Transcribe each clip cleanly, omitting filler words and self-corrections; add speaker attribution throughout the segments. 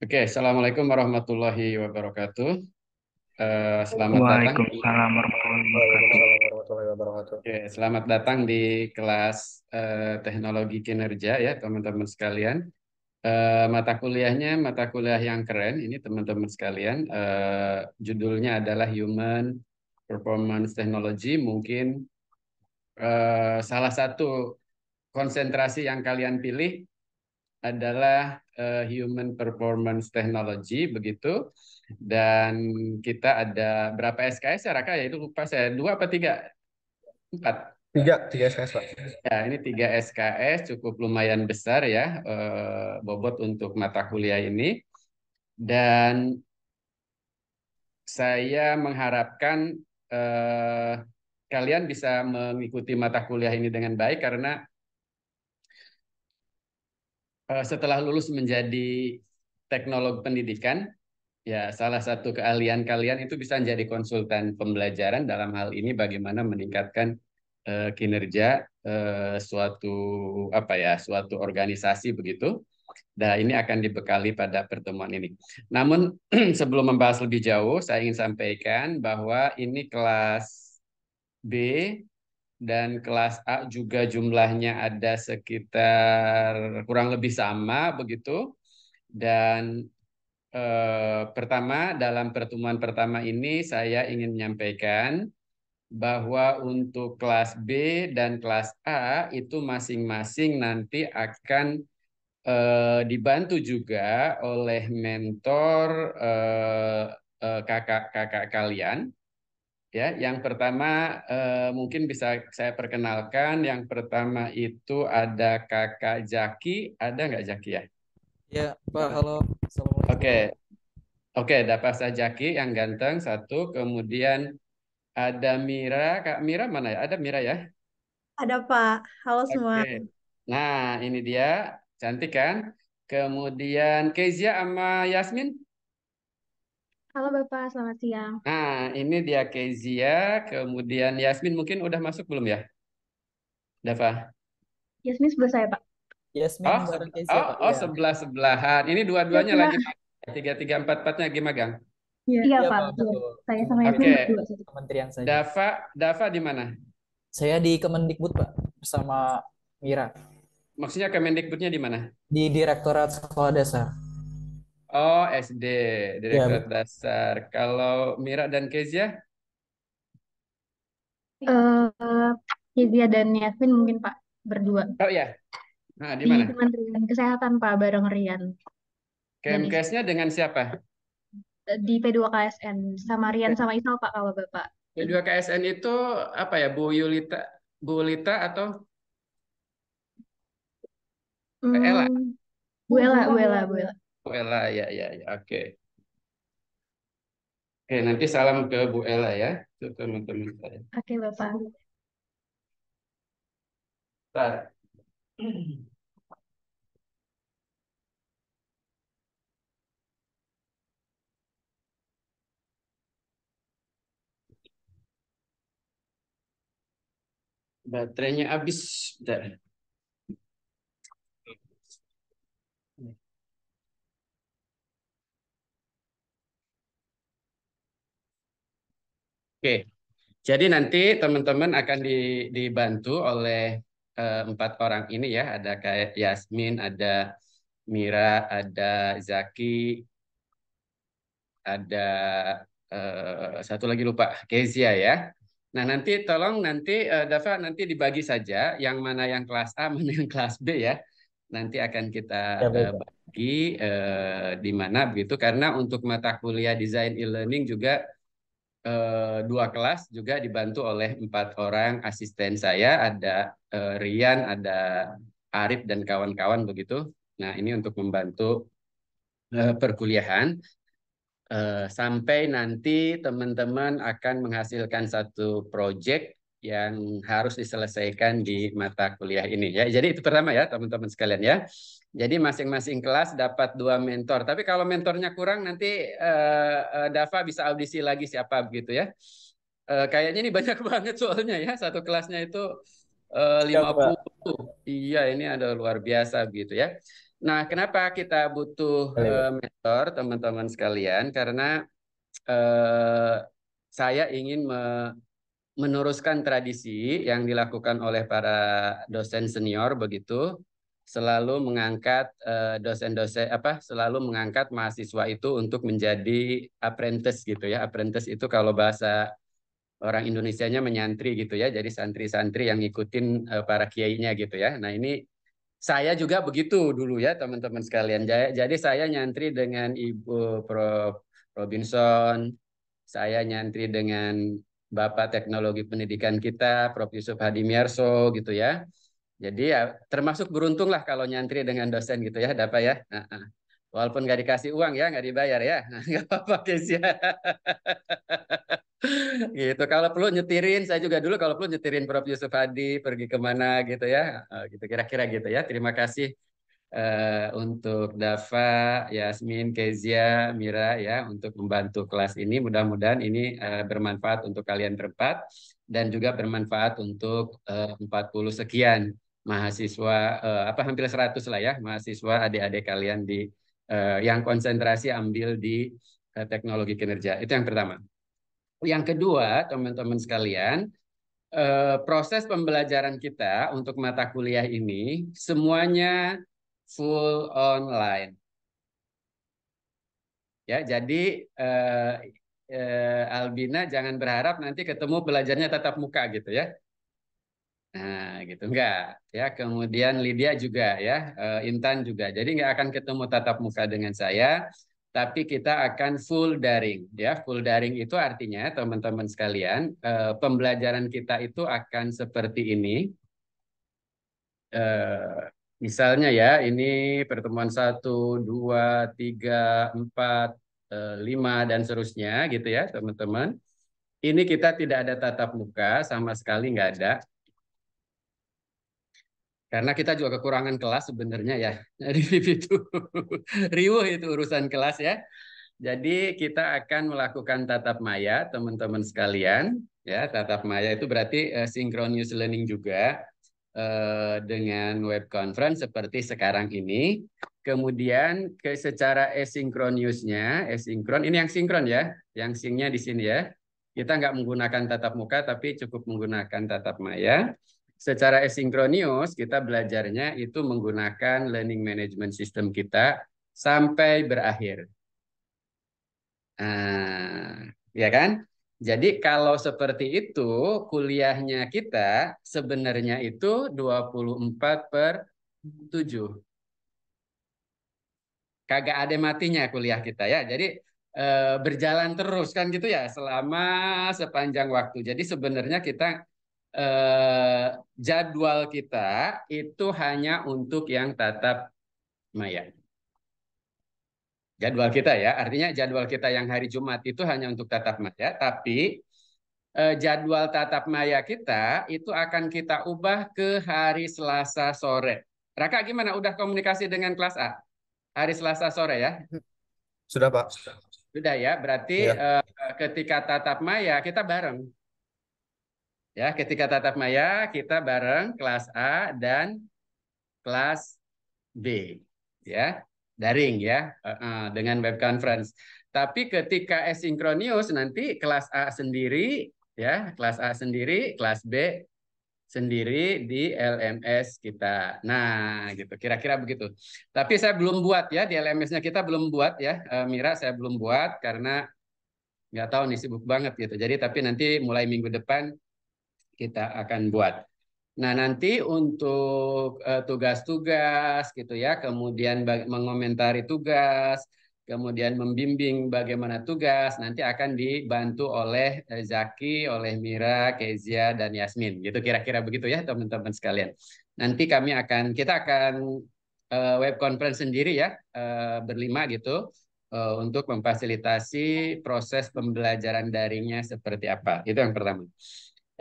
Speaker 1: Oke, Assalamualaikum warahmatullahi wabarakatuh. Selamat datang.
Speaker 2: Waalaikumsalam warahmatullahi wabarakatuh.
Speaker 3: Waalaikumsalam warahmatullahi wabarakatuh.
Speaker 1: Oke, selamat datang di kelas teknologi kinerja ya teman-teman sekalian. Mata kuliahnya mata kuliah yang keren ini teman-teman sekalian. Judulnya adalah Human Performance Technology. Mungkin salah satu konsentrasi yang kalian pilih adalah Human Performance Technology begitu. Dan kita ada berapa SKS ya Raka ya, itu lupa saya, dua apa tiga, empat
Speaker 3: Tiga SKS, Pak.
Speaker 1: ya, ini tiga SKS cukup lumayan besar ya, bobot untuk mata kuliah ini. Dan saya mengharapkan eh, kalian bisa mengikuti mata kuliah ini dengan baik karena setelah lulus menjadi teknolog pendidikan, ya, salah satu keahlian kalian itu bisa menjadi konsultan pembelajaran dalam hal ini bagaimana meningkatkan kinerja suatu apa ya, suatu organisasi begitu. Nah, ini akan dibekali pada pertemuan ini. Namun sebelum membahas lebih jauh, saya ingin sampaikan bahwa ini kelas B dan kelas A juga jumlahnya ada sekitar kurang lebih sama begitu. Dan pertama, dalam pertemuan pertama ini saya ingin menyampaikan bahwa untuk kelas B dan kelas A itu masing-masing nanti akan dibantu juga oleh mentor kakak-kakak kalian. Ya, yang pertama mungkin bisa saya perkenalkan. Yang pertama itu ada Kakak Jaki, ada nggak Jaki ya?
Speaker 4: Ya, Pak, halo. Assalamualaikum.
Speaker 1: Oke, oke, dapat saya Jaki yang ganteng satu, kemudian ada Mira. Kak Mira mana ya? Ada Mira ya?
Speaker 5: Ada Pak, halo semua.
Speaker 1: Oke. Nah, ini dia, cantik kan? Kemudian Kezia sama Yasmin.
Speaker 5: Halo Bapak, selamat siang.
Speaker 1: Nah, ini dia Kezia, kemudian Yasmin mungkin udah masuk belum ya? Dava.
Speaker 5: Yasmin sebelah saya Pak.
Speaker 4: Yasmin
Speaker 1: Oh,
Speaker 4: bareng Kezia, Pak.
Speaker 1: oh
Speaker 4: Iya.
Speaker 1: sebelah-sebelahan. Ini
Speaker 5: Ya
Speaker 1: dua-duanya lagi
Speaker 5: Pak.
Speaker 1: tiga tiga empat empatnya lagi magang.
Speaker 5: Iya
Speaker 4: Iya,
Speaker 5: Pak,
Speaker 4: Pak,
Speaker 5: betul.
Speaker 4: betul.
Speaker 5: Saya
Speaker 4: Cuma
Speaker 5: sama
Speaker 4: beda
Speaker 5: Yasmin
Speaker 1: Oke,
Speaker 5: berdua satu.
Speaker 4: kementerian saja.
Speaker 1: Dava di mana?
Speaker 4: Saya di Kemendikbud, Pak, bersama Mira
Speaker 1: Maksudnya Kemendikbudnya di mana?
Speaker 4: di Direktorat Sekolah Dasar.
Speaker 1: Oh, SD,
Speaker 4: Ya,
Speaker 1: Direktorat Dasar. Kalau Mira dan Kezia?
Speaker 5: Yazia dan Yasmin mungkin Pak, berdua.
Speaker 1: Oh ya. Nah, di
Speaker 5: Di
Speaker 1: mana?
Speaker 5: Kementerian Kesehatan Pak, bareng Rian. Dan
Speaker 1: Kemkesnya dengan siapa?
Speaker 5: di P2KSN, sama Rian sama Isal Pak, kalau Bapak
Speaker 1: Kedua
Speaker 5: ingat.
Speaker 1: KSN itu apa ya, Bu Yulita, Bu Lita atau Ella?
Speaker 5: Hmm, Bu Ella, Bu Ella, Bu Ella.
Speaker 1: Bu Ella, ya, ya, ya. Oke. Oke, nanti salam ke Bu Ella ya, itu teman-teman saya.
Speaker 5: Oke Bapak.
Speaker 1: Bentar. Baterainya habis. Bentar. Oke, jadi nanti teman-teman akan dibantu oleh empat orang ini ya. Ada kayak Yasmin, ada Mira, ada Zaki, ada satu lagi lupa, Kezia ya. Nah, nanti tolong nanti Dava nanti dibagi saja yang mana yang kelas A, mana yang kelas B ya. Nanti akan kita
Speaker 4: ya baik, Pak.
Speaker 1: bagi di mana begitu karena untuk mata kuliah desain e-learning juga dua kelas juga dibantu oleh empat orang asisten saya, ada Rian, ada Arif dan kawan-kawan begitu. Nah, ini untuk membantu perkuliahan. Sampai nanti teman-teman akan menghasilkan satu proyek yang harus diselesaikan di mata kuliah ini ya. Jadi itu pertama ya teman-teman sekalian ya. Jadi masing-masing kelas dapat dua mentor. Tapi kalau mentornya kurang nanti Dava bisa audisi lagi siapa begitu ya. Kayaknya ini banyak banget soalnya ya. Satu kelasnya itu
Speaker 4: Siap, Pak.
Speaker 1: 50. Iya, ini ada luar biasa gitu ya. Nah, kenapa kita butuh
Speaker 3: Boleh, Pak.
Speaker 1: mentor, teman-teman sekalian? Karena eh, saya ingin meneruskan tradisi yang dilakukan oleh para dosen senior begitu, selalu mengangkat dosen-dosen selalu mengangkat mahasiswa itu untuk menjadi apprentice gitu ya. Apprentice itu kalau bahasa orang Indonesianya menyantri gitu ya. Jadi santri-santri yang ngikutin para kiainya gitu ya. Nah, ini saya juga begitu dulu ya teman-teman sekalian. Jadi saya nyantri dengan Ibu Prof. Robinson, saya nyantri dengan Bapak Teknologi Pendidikan kita, Prof. Yusuf Hadimiyarso gitu ya. Jadi ya termasuk beruntung lah kalau nyantri dengan dosen gitu ya, dapat ya. Nah. Walaupun nggak dikasih uang ya, nggak dibayar ya, nggak apa-apa guys ya. Gitu. Kalau perlu nyetirin, saya juga dulu kalau perlu nyetirin Prof. Yusuf Hadi pergi kemana gitu ya, gitu kira-kira gitu ya. Terima kasih untuk Dava, Yasmin, Kezia, Mira ya untuk membantu kelas ini. Mudah-mudahan ini bermanfaat untuk kalian berempat dan juga bermanfaat untuk 40 sekian mahasiswa hampir 100 lah ya mahasiswa adik-adik kalian di yang konsentrasi ambil di teknologi kinerja. Itu yang pertama. Yang kedua, teman-teman sekalian, proses pembelajaran kita untuk mata kuliah ini semuanya full online. Ya, jadi eh, Albina jangan berharap nanti ketemu belajarnya tatap muka gitu ya. Nah, gitu enggak ya. Kemudian Lydia juga ya, Intan juga. Jadi enggak akan ketemu tatap muka dengan saya, tapi kita akan full daring ya. Full daring itu artinya teman-teman sekalian, pembelajaran kita itu akan seperti ini. Misalnya ya, ini pertemuan 1, 2, 3, 4, 5 dan seterusnya gitu ya teman-teman. Ini kita tidak ada tatap muka sama sekali nggak ada. Karena kita juga kekurangan kelas sebenarnya ya. Jadi itu riuh itu urusan kelas ya. Jadi kita akan melakukan tatap maya teman-teman sekalian. Ya, tatap maya itu berarti synchronous learning juga dengan web conference seperti sekarang ini. Kemudian secara asinkronusnya, asinkron ini yang sinkron ya, yang sinknya di sini ya. Kita nggak menggunakan tatap muka tapi cukup menggunakan tatap maya. Secara asinkronus kita belajarnya itu menggunakan learning management system kita sampai berakhir. Nah, ya kan? Jadi kalau seperti itu, kuliahnya kita sebenarnya itu 24/7. Kagak ada matinya kuliah kita ya. Jadi berjalan terus kan gitu ya selama sepanjang waktu. Jadi sebenarnya kita jadwal kita itu hanya untuk yang tatap maya. Jadwal kita ya, artinya jadwal kita yang hari Jumat itu hanya untuk tatap maya, tapi jadwal tatap maya kita itu akan kita ubah ke hari Selasa sore. Raka gimana? Udah komunikasi dengan kelas A? Hari Selasa sore ya?
Speaker 3: Sudah, Pak.
Speaker 1: Sudah ya, berarti
Speaker 3: Ya.
Speaker 1: ketika tatap maya kita bareng. Ya, ketika tatap maya kita bareng kelas A dan kelas B. Ya, daring ya, dengan web conference. Tapi ketika asinkronus nanti kelas A sendiri, ya, kelas A sendiri, kelas B sendiri di LMS kita. Nah, gitu. Kira-kira begitu. Tapi saya belum buat ya di LMS-nya kita belum buat ya, Mira saya belum buat karena nggak tahu nih sibuk banget gitu. Jadi tapi nanti mulai minggu depan kita akan buat. Nah, nanti untuk tugas-tugas gitu ya, kemudian mengomentari tugas, kemudian membimbing bagaimana tugas, nanti akan dibantu oleh Zaki, oleh Mira, Kezia, dan Yasmin. Gitu kira-kira begitu ya teman-teman sekalian. Nanti kita akan web conference sendiri ya, berlima gitu, untuk memfasilitasi proses pembelajaran daringnya seperti apa. Itu yang pertama.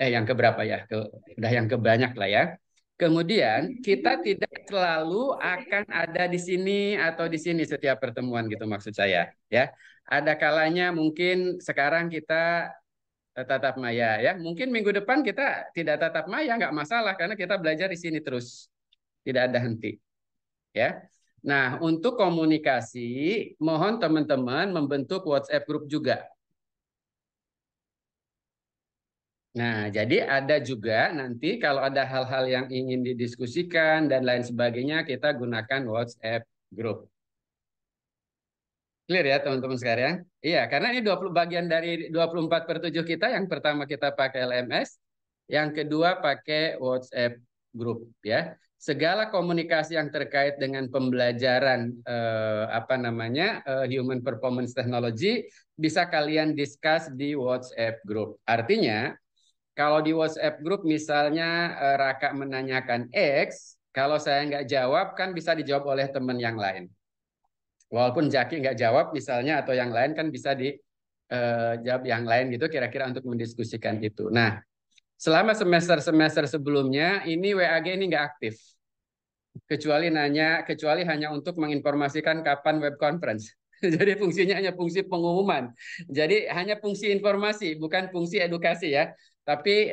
Speaker 1: Yang keberapa ya? Udah yang kebanyak lah ya. Kemudian kita tidak selalu akan ada di sini atau di sini setiap pertemuan gitu maksud saya ya. Ada kalanya mungkin sekarang kita tatap maya ya. Mungkin minggu depan kita tidak tatap maya nggak masalah karena kita belajar di sini terus tidak ada henti ya. Nah, untuk komunikasi, mohon teman-teman membentuk WhatsApp group juga. Nah, jadi ada juga nanti kalau ada hal-hal yang ingin didiskusikan dan lain sebagainya, kita gunakan WhatsApp group. Clear ya teman-teman sekalian? Iya, karena ini 20 bagian dari 24/7 kita. Yang pertama kita pakai LMS, yang kedua pakai WhatsApp group ya. Segala komunikasi yang terkait dengan pembelajaran Human Performance Technology bisa kalian discuss di WhatsApp group. Artinya kalau di WhatsApp group misalnya Raka menanyakan X, kalau saya nggak jawab kan bisa dijawab oleh teman yang lain. Walaupun Jaki nggak jawab misalnya atau yang lain kan bisa dijawab yang lain gitu kira-kira untuk mendiskusikan itu. Nah, selama semester-semester sebelumnya ini WAG ini nggak aktif. Kecuali hanya untuk menginformasikan kapan web conference. Jadi fungsinya hanya fungsi pengumuman. Jadi hanya fungsi informasi, bukan fungsi edukasi ya. Tapi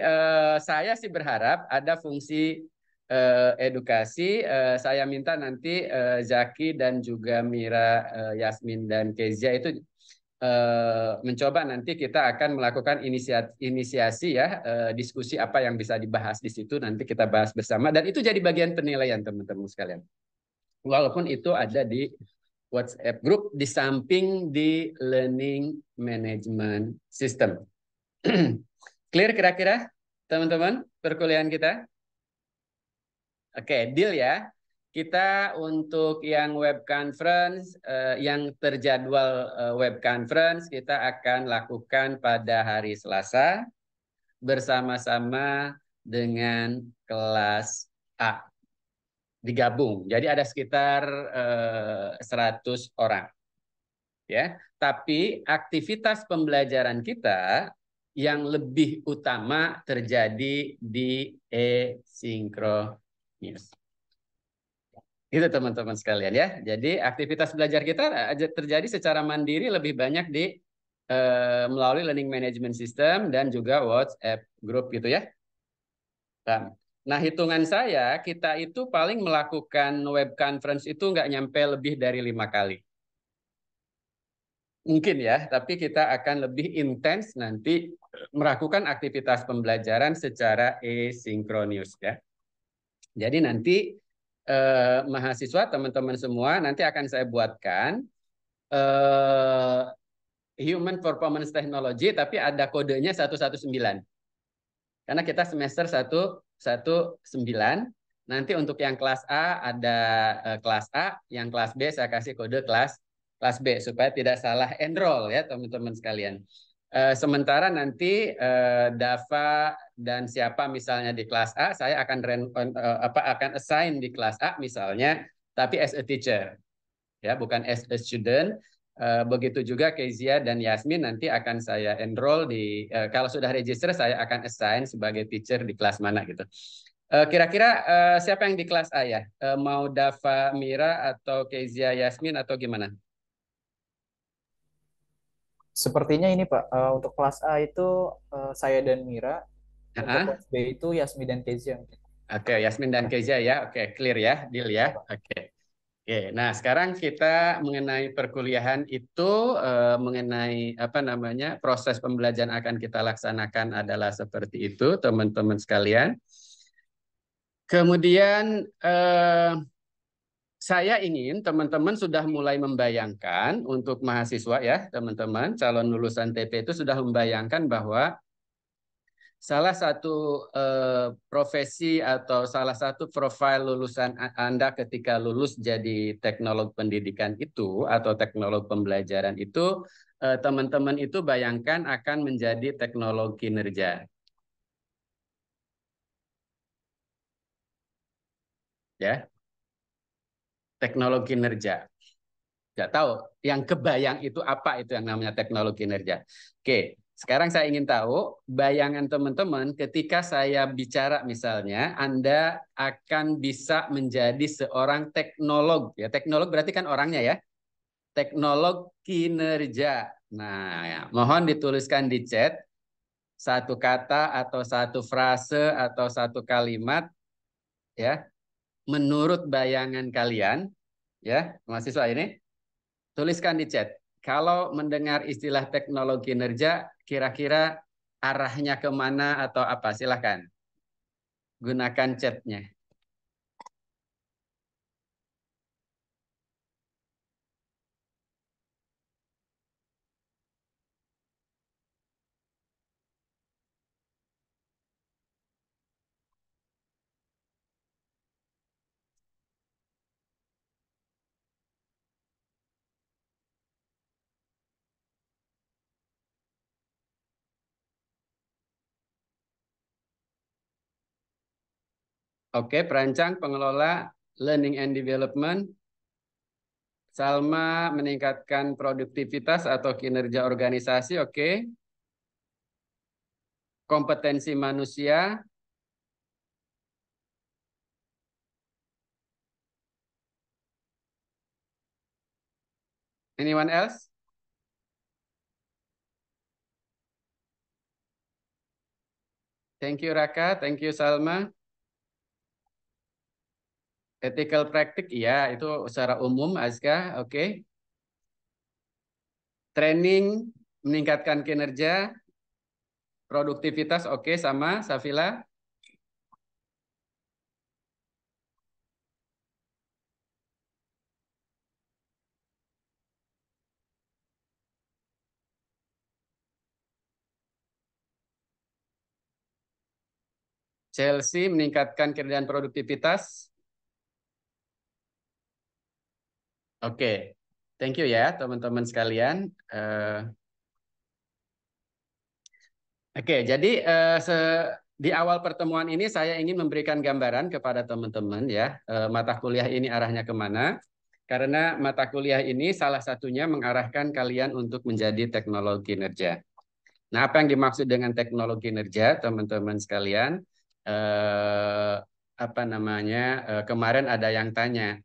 Speaker 1: saya sih berharap ada fungsi edukasi. Saya minta nanti Zaki dan juga Mira, Yasmin dan Kezia itu mencoba nanti kita akan melakukan inisiasi ya, diskusi apa yang bisa dibahas di situ nanti kita bahas bersama dan itu jadi bagian penilaian teman-teman sekalian. Walaupun itu ada di WhatsApp group di samping di Learning Management System. Clear kira-kira teman-teman perkuliahan kita? Oke, deal ya. Kita untuk yang web conference, yang terjadwal web conference, kita akan lakukan pada hari Selasa bersama-sama dengan kelas A. Digabung. Jadi ada sekitar 100 orang. Ya, tapi aktivitas pembelajaran kita yang lebih utama terjadi di e-synchronous. Itu teman-teman sekalian ya. Jadi aktivitas belajar kita terjadi secara mandiri lebih banyak di melalui Learning Management System dan juga WhatsApp Group gitu ya. Nah, hitungan saya kita itu paling melakukan web conference itu nggak nyampe lebih dari 5 kali. Mungkin ya, tapi kita akan lebih intens nanti melakukan aktivitas pembelajaran secara e-synchronous ya. Jadi nanti mahasiswa teman-teman semua nanti akan saya buatkan Human Performance Technology tapi ada kodenya 119. Karena kita semester 119. Nanti untuk yang kelas A ada kelas A, yang kelas B saya kasih kode kelas B supaya tidak salah enroll ya teman-teman sekalian. Sementara nanti Dava dan siapa misalnya di kelas A, saya akan assign di kelas A misalnya, tapi as a teacher, ya bukan as a student. Begitu juga Kezia dan Yasmin nanti akan saya enroll di kalau sudah register saya akan assign sebagai teacher di kelas mana gitu. Kira-kira siapa yang di kelas A ya? Mau Dava, Mira atau Kezia, Yasmin atau gimana?
Speaker 4: Sepertinya ini Pak, untuk kelas A itu saya dan Mira, untuk kelas B itu Yasmi dan Kezia.
Speaker 1: Oke, Yasmin dan Kezia ya. Oke, clear ya, deal ya. Oke. Oke, nah sekarang kita mengenai perkuliahan itu mengenai proses pembelajaran akan kita laksanakan adalah seperti itu teman-teman sekalian. Kemudian saya ingin teman-teman sudah mulai membayangkan untuk mahasiswa ya teman-teman calon lulusan TP itu sudah membayangkan bahwa salah satu profesi atau salah satu profil lulusan Anda ketika lulus jadi teknolog pendidikan itu atau teknolog pembelajaran itu, teman-teman itu bayangkan akan menjadi teknolog kinerja. Ya, teknolog kinerja. Nggak tahu, yang kebayang itu apa itu yang namanya teknolog kinerja. Oke. Sekarang saya ingin tahu bayangan teman-teman ketika saya bicara misalnya Anda akan bisa menjadi seorang teknolog. Ya, teknolog berarti kan orangnya ya. Teknolog kinerja. Nah, ya, mohon dituliskan di chat satu kata atau satu frase atau satu kalimat ya. Menurut bayangan kalian Ya, mahasiswa ini tuliskan di chat. Kalau mendengar istilah teknologi kinerja, kira-kira arahnya kemana atau apa? Silahkan gunakan chatnya. Oke, perancang pengelola learning and development. Salma meningkatkan produktivitas atau kinerja organisasi. Oke. Kompetensi manusia. Anyone else? Thank you Raka, thank you Salma. Ethical practice, iya itu secara umum Azka, oke. Training meningkatkan kinerja, produktivitas, oke sama Safila. Chelsea meningkatkan kinerja dan produktivitas, oke. Thank you ya teman-teman sekalian. Oke, jadi di awal pertemuan ini saya ingin memberikan gambaran kepada teman-teman ya, mata kuliah ini arahnya kemana. Karena mata kuliah ini salah satunya mengarahkan kalian untuk menjadi teknologi kinerja. Nah, apa yang dimaksud dengan teknologi kinerja, teman-teman sekalian? Eh, apa namanya? Kemarin ada yang tanya,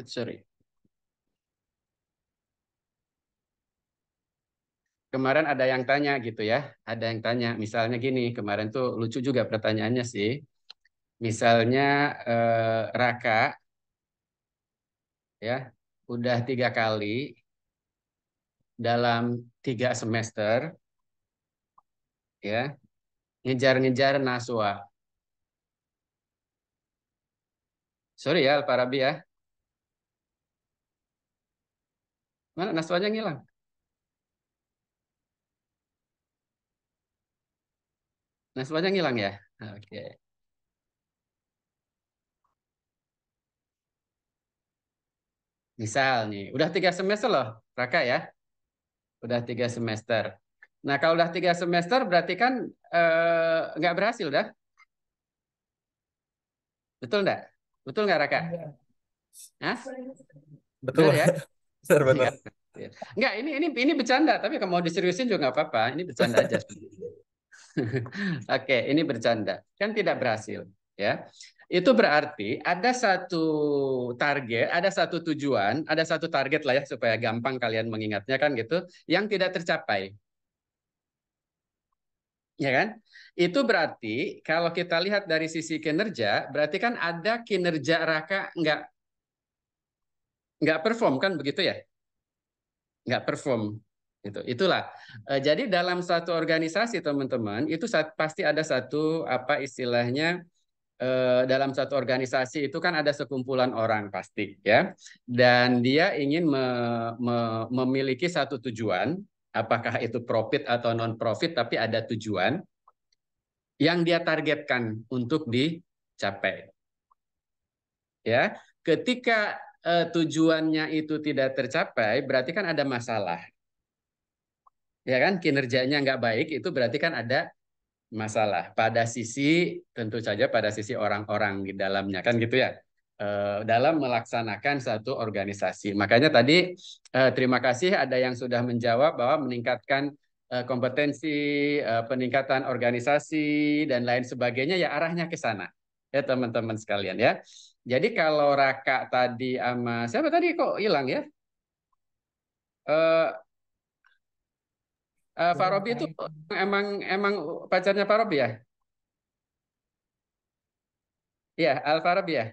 Speaker 1: sorry. Kemarin ada yang tanya gitu ya, ada yang tanya, misalnya gini, kemarin tuh lucu juga pertanyaannya sih. Misalnya Raka ya udah 3 kali dalam 3 semester ya ngejar-ngejar Naswa. Sorry ya Alfarabi ya, mana Naswanya ngilang? Naswanya ngilang ya? Oke. Misal nih, udah 3 semester loh Raka ya, udah 3 semester. Nah kalau udah 3 semester berarti kan nggak berhasil dah, betul nggak? Betul nggak Raka? Hah?
Speaker 3: Betul.
Speaker 1: Benar ya?
Speaker 3: Benar, benar.
Speaker 1: Enggak. Enggak, ini bercanda, tapi kalau mau diseriusin juga nggak apa-apa. Ini bercanda aja. Oke, ini bercanda. Kan tidak berhasil, ya. Itu berarti ada satu target, ada satu tujuan, ada satu target lah ya supaya gampang kalian mengingatnya kan gitu, yang tidak tercapai. Ya kan? Itu berarti kalau kita lihat dari sisi kinerja, berarti kan ada kinerja Raka nggak perform kan begitu ya? Nggak perform itulah. Jadi dalam satu organisasi teman-teman itu pasti ada satu apa istilahnya, dalam satu organisasi itu kan ada sekumpulan orang pasti ya, dan dia ingin memiliki satu tujuan, apakah itu profit atau non profit tapi ada tujuan yang dia targetkan untuk dicapai ya. Ketika tujuannya itu tidak tercapai berarti kan ada masalah ya kan, kinerjanya nggak baik, itu berarti kan ada masalah pada sisi, tentu saja pada sisi orang-orang di dalamnya kan gitu ya, dalam melaksanakan satu organisasi. Makanya tadi terima kasih ada yang sudah menjawab bahwa meningkatkan kompetensi, peningkatan organisasi dan lain sebagainya ya arahnya ke sana ya teman-teman sekalian ya. Jadi kalau Raka tadi sama siapa tadi kok hilang ya? Eh, Pak Robi itu emang emang pacarnya Pak Robi ya? Ya, Al-Farabi ya?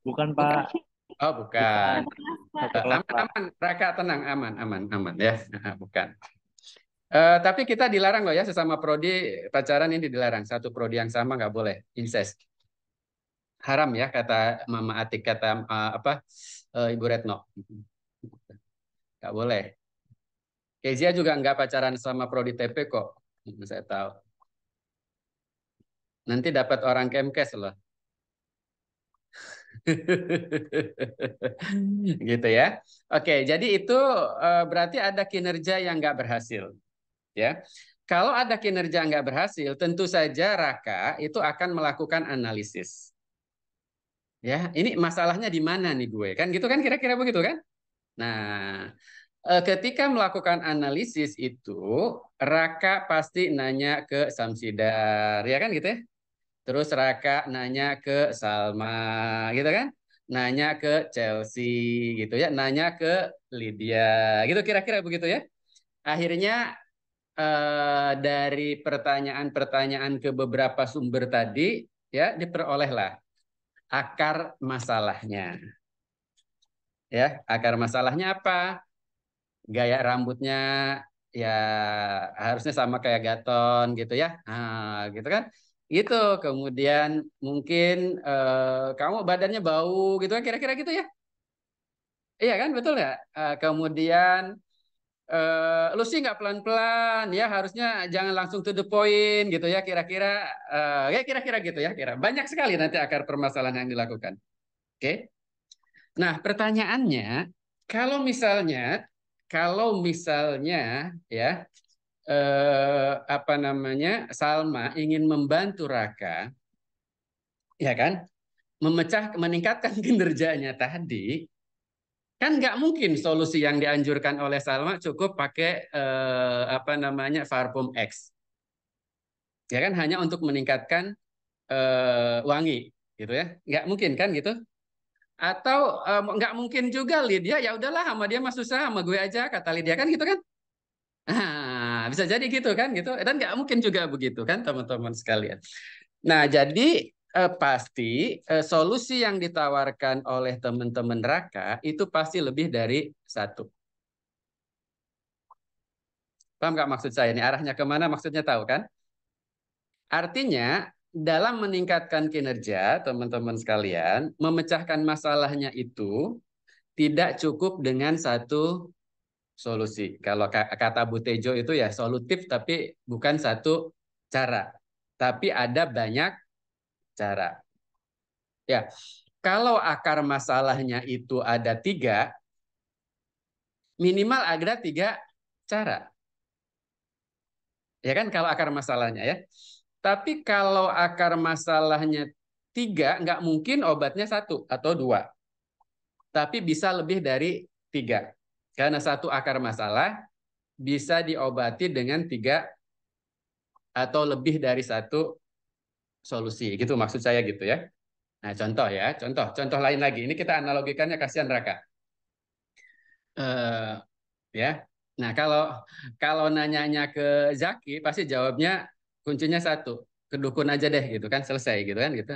Speaker 2: Bukan, Pak.
Speaker 1: Oh, bukan.
Speaker 2: Bukan. Satu kelas,
Speaker 1: Aman,
Speaker 2: Pak.
Speaker 1: aman. Raka, tenang. Aman, aman, aman ya. Bukan. Tapi kita dilarang loh ya, sesama prodi pacaran ini dilarang. Satu prodi yang sama nggak boleh. Incest. Haram ya, kata Mama Atik, kata Ibu Retno. Nggak boleh. Kezia juga nggak pacaran sama prodi TP kok. Saya tahu. Nanti dapat orang Kemkes loh. Gitu ya. Oke, jadi itu berarti ada kinerja yang nggak berhasil. Ya, kalau ada kinerja nggak berhasil, tentu saja Raka itu akan melakukan analisis. Ya, ini masalahnya di mana nih gue? Kan gitu kan kira-kira begitu kan? Nah, ketika melakukan analisis itu, Raka pasti nanya ke Samsidar, ya kan gitu ya? Terus Raka nanya ke Salma, gitu kan? Nanya ke Chelsea, gitu ya? Nanya ke Lydia, gitu kira-kira begitu ya? Akhirnya dari pertanyaan-pertanyaan ke beberapa sumber tadi, ya diperolehlah akar masalahnya. Ya, akar masalahnya apa? Gaya rambutnya ya harusnya sama kayak Gaton gitu ya. Nah, gitu kan? Gitu. Kemudian mungkin kamu badannya bau gitu kan kira-kira gitu ya. Iya kan, betul ya? Kemudian lu sih nggak pelan-pelan ya, harusnya jangan langsung to the point gitu ya, kira-kira ya kira-kira gitu ya, kira. Banyak sekali nanti akar permasalahan yang dilakukan. Oke. Nah, pertanyaannya, kalau misalnya, kalau misalnya ya, apa namanya, Salma ingin membantu Raka, ya kan, meningkatkan kinerjanya tadi, kan nggak mungkin solusi yang dianjurkan oleh Salma cukup pakai apa namanya, Parfum X, ya kan, hanya untuk meningkatkan wangi, gitu ya, nggak mungkin kan gitu. Atau nggak mungkin juga Lydia, ya udahlah sama dia mah susah, sama gue aja kata Lydia kan gitu kan. Bisa jadi gitu kan gitu. Dan nggak mungkin juga begitu kan teman-teman sekalian. Nah, jadi pasti solusi yang ditawarkan oleh teman-teman Raka itu pasti lebih dari satu. Paham nggak maksud saya? Ini arahnya kemana maksudnya tahu kan? Artinya dalam meningkatkan kinerja teman-teman sekalian, memecahkan masalahnya itu tidak cukup dengan satu solusi. Kalau kata Bu Tejo itu ya solutif, tapi bukan satu cara. Tapi ada banyak cara. Ya, kalau akar masalahnya itu ada tiga, minimal ada tiga cara. Ya kan kalau akar masalahnya ya. Tapi kalau akar masalahnya tiga, nggak mungkin obatnya satu atau dua. Tapi bisa lebih dari tiga. Karena satu akar masalah bisa diobati dengan tiga atau lebih dari satu solusi. Gitu maksud saya gitu ya. Nah, contoh ya, contoh lain lagi. Ini kita analogikannya kasihan Raka. Eh, ya. Nah, kalau kalau nanyanya ke Zaki pasti jawabnya kuncinya satu. Ke dukun aja deh gitu kan, selesai gitu kan gitu.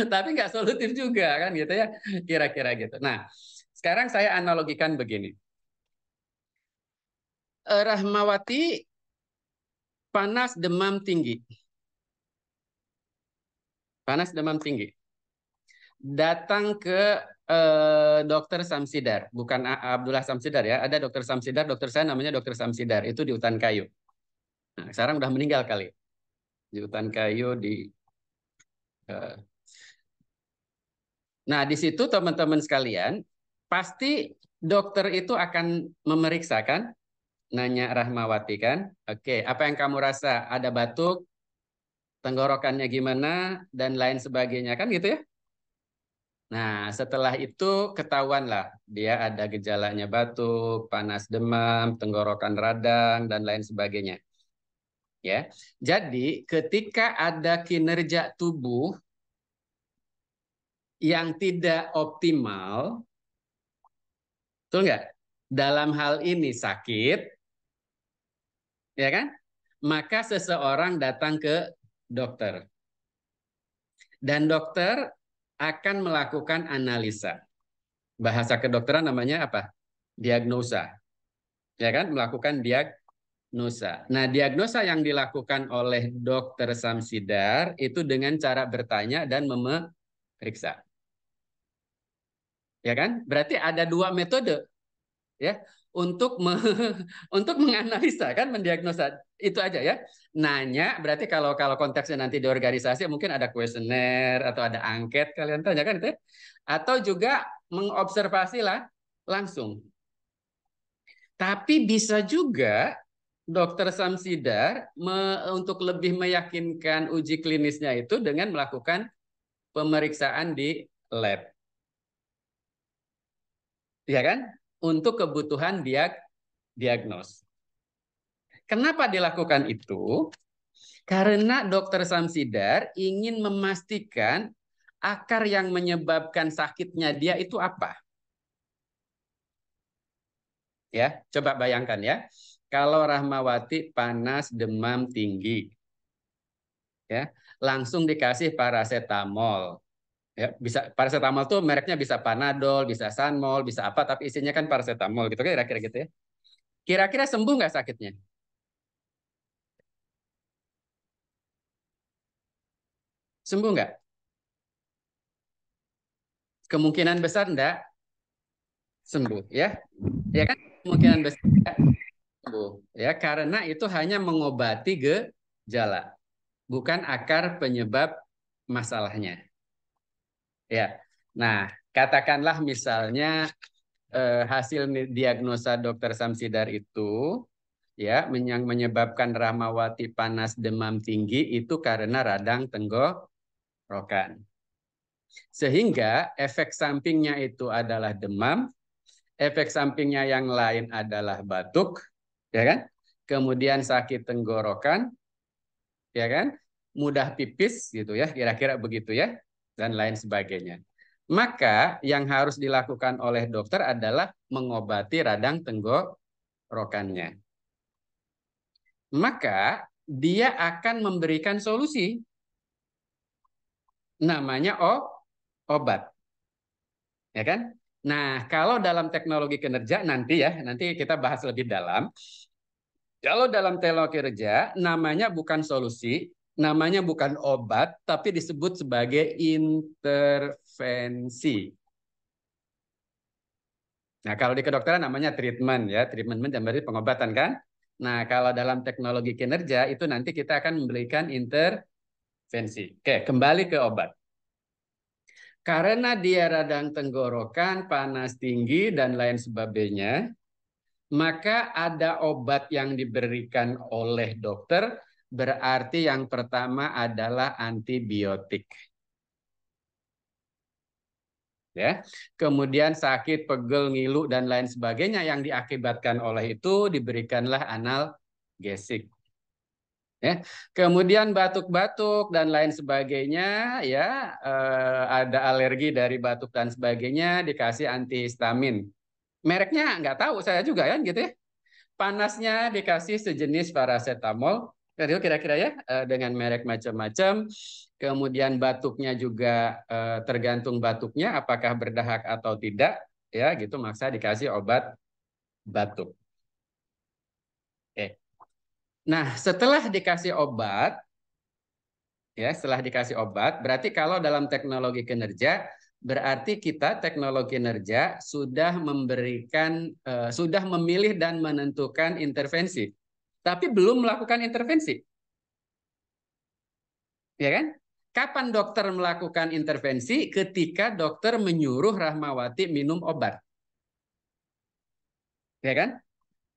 Speaker 1: Tapi nggak solutif juga kan gitu ya. Kira-kira gitu. Nah, sekarang saya analogikan begini. Rahmawati panas demam tinggi. Panas demam tinggi. Datang ke dokter Samsidar, bukan Abdullah Samsidar ya. Ada dokter Samsidar, dokter saya namanya dokter Samsidar, itu di Hutan Kayu. Nah, sekarang udah meninggal kali. Di Hutan Kayu di eh, Nah, di situ teman-teman sekalian, pasti dokter itu akan memeriksakan, nanya Rahmawati kan, oke, apa yang kamu rasa? Ada batuk, tenggorokannya gimana, dan lain sebagainya kan gitu ya. Nah, setelah itu ketahuan lah dia ada gejalanya batuk, panas demam, tenggorokan radang, dan lain sebagainya. Ya, jadi ketika ada kinerja tubuh yang tidak optimal, betul nggak? Dalam hal ini sakit, ya kan? Maka seseorang datang ke dokter. Dan dokter akan melakukan analisa. Bahasa kedokteran namanya apa? Diagnosa. Ya kan? Melakukan diagnosa. Nah, diagnosa yang dilakukan oleh Dokter Samsidar itu dengan cara bertanya dan memeriksa. Ya kan? Berarti ada dua metode ya untuk untuk menganalisa kan, mendiagnosa, itu aja ya. Nanya berarti kalau kalau konteksnya nanti di organisasi mungkin ada kuesioner atau ada angket, kalian tanya kan itu ya. Atau juga mengobservasi lah langsung. Tapi bisa juga Dokter Samsidar untuk lebih meyakinkan uji klinisnya itu dengan melakukan pemeriksaan di lab. Ya kan? Untuk kebutuhan diagnos. Kenapa dilakukan itu? Karena Dokter Samsidar ingin memastikan akar yang menyebabkan sakitnya dia itu apa. Ya, coba bayangkan ya. Kalau Rahmawati panas, demam tinggi, ya, langsung dikasih paracetamol. Ya, bisa paracetamol tuh mereknya bisa Panadol, bisa Sanmol, bisa apa, tapi isinya kan paracetamol gitu, kira-kira gitu ya. Kira-kira sembuh nggak sakitnya? Sembuh nggak? Kemungkinan besar enggak sembuh ya. Ya kan, kemungkinan besar enggak sembuh ya, karena itu hanya mengobati gejala, bukan akar penyebab masalahnya. Ya. Nah, katakanlah misalnya hasil diagnosa Dokter Samsidar itu ya yang menyebabkan Rahmawati panas demam tinggi itu karena radang tenggorokan. Sehingga efek sampingnya itu adalah demam, efek sampingnya yang lain adalah batuk, ya kan? Kemudian sakit tenggorokan, ya kan? Mudah pipis gitu ya, kira-kira begitu ya, dan lain sebagainya. Maka yang harus dilakukan oleh dokter adalah mengobati radang tenggorokannya. Maka dia akan memberikan solusi, namanya obat. Ya kan? Nah, kalau dalam teknologi kinerja nanti ya, nanti kita bahas lebih dalam. Kalau dalam teknologi kinerja namanya bukan solusi, namanya bukan obat, tapi disebut sebagai intervensi. Nah, kalau di kedokteran namanya treatment ya, treatment dan berarti pengobatan kan? Nah, kalau dalam teknologi kinerja itu nanti kita akan memberikan intervensi. Oke, kembali ke obat. Karena dia radang tenggorokan, panas tinggi, dan lain sebagainya, maka ada obat yang diberikan oleh dokter, berarti yang pertama adalah antibiotik. Ya. Kemudian sakit, pegel, ngilu, dan lain sebagainya yang diakibatkan oleh itu diberikanlah analgesik. Ya. Kemudian batuk-batuk dan lain sebagainya, ya ada alergi dari batuk dan sebagainya, dikasih antihistamin. Mereknya nggak tahu saya juga ya, gitu ya. Panasnya dikasih sejenis paracetamol, kira-kira ya, dengan merek macam-macam. Kemudian batuknya juga tergantung batuknya, apakah berdahak atau tidak, ya gitu. Maksa dikasih obat batuk. Oke. Nah, setelah dikasih obat, ya setelah dikasih obat, berarti kalau dalam teknologi kinerja, berarti kita teknologi kinerja sudah memberikan, sudah memilih dan menentukan intervensi, tapi belum melakukan intervensi, ya kan? Kapan dokter melakukan intervensi? Ketika dokter menyuruh Rahmawati minum obat, ya kan?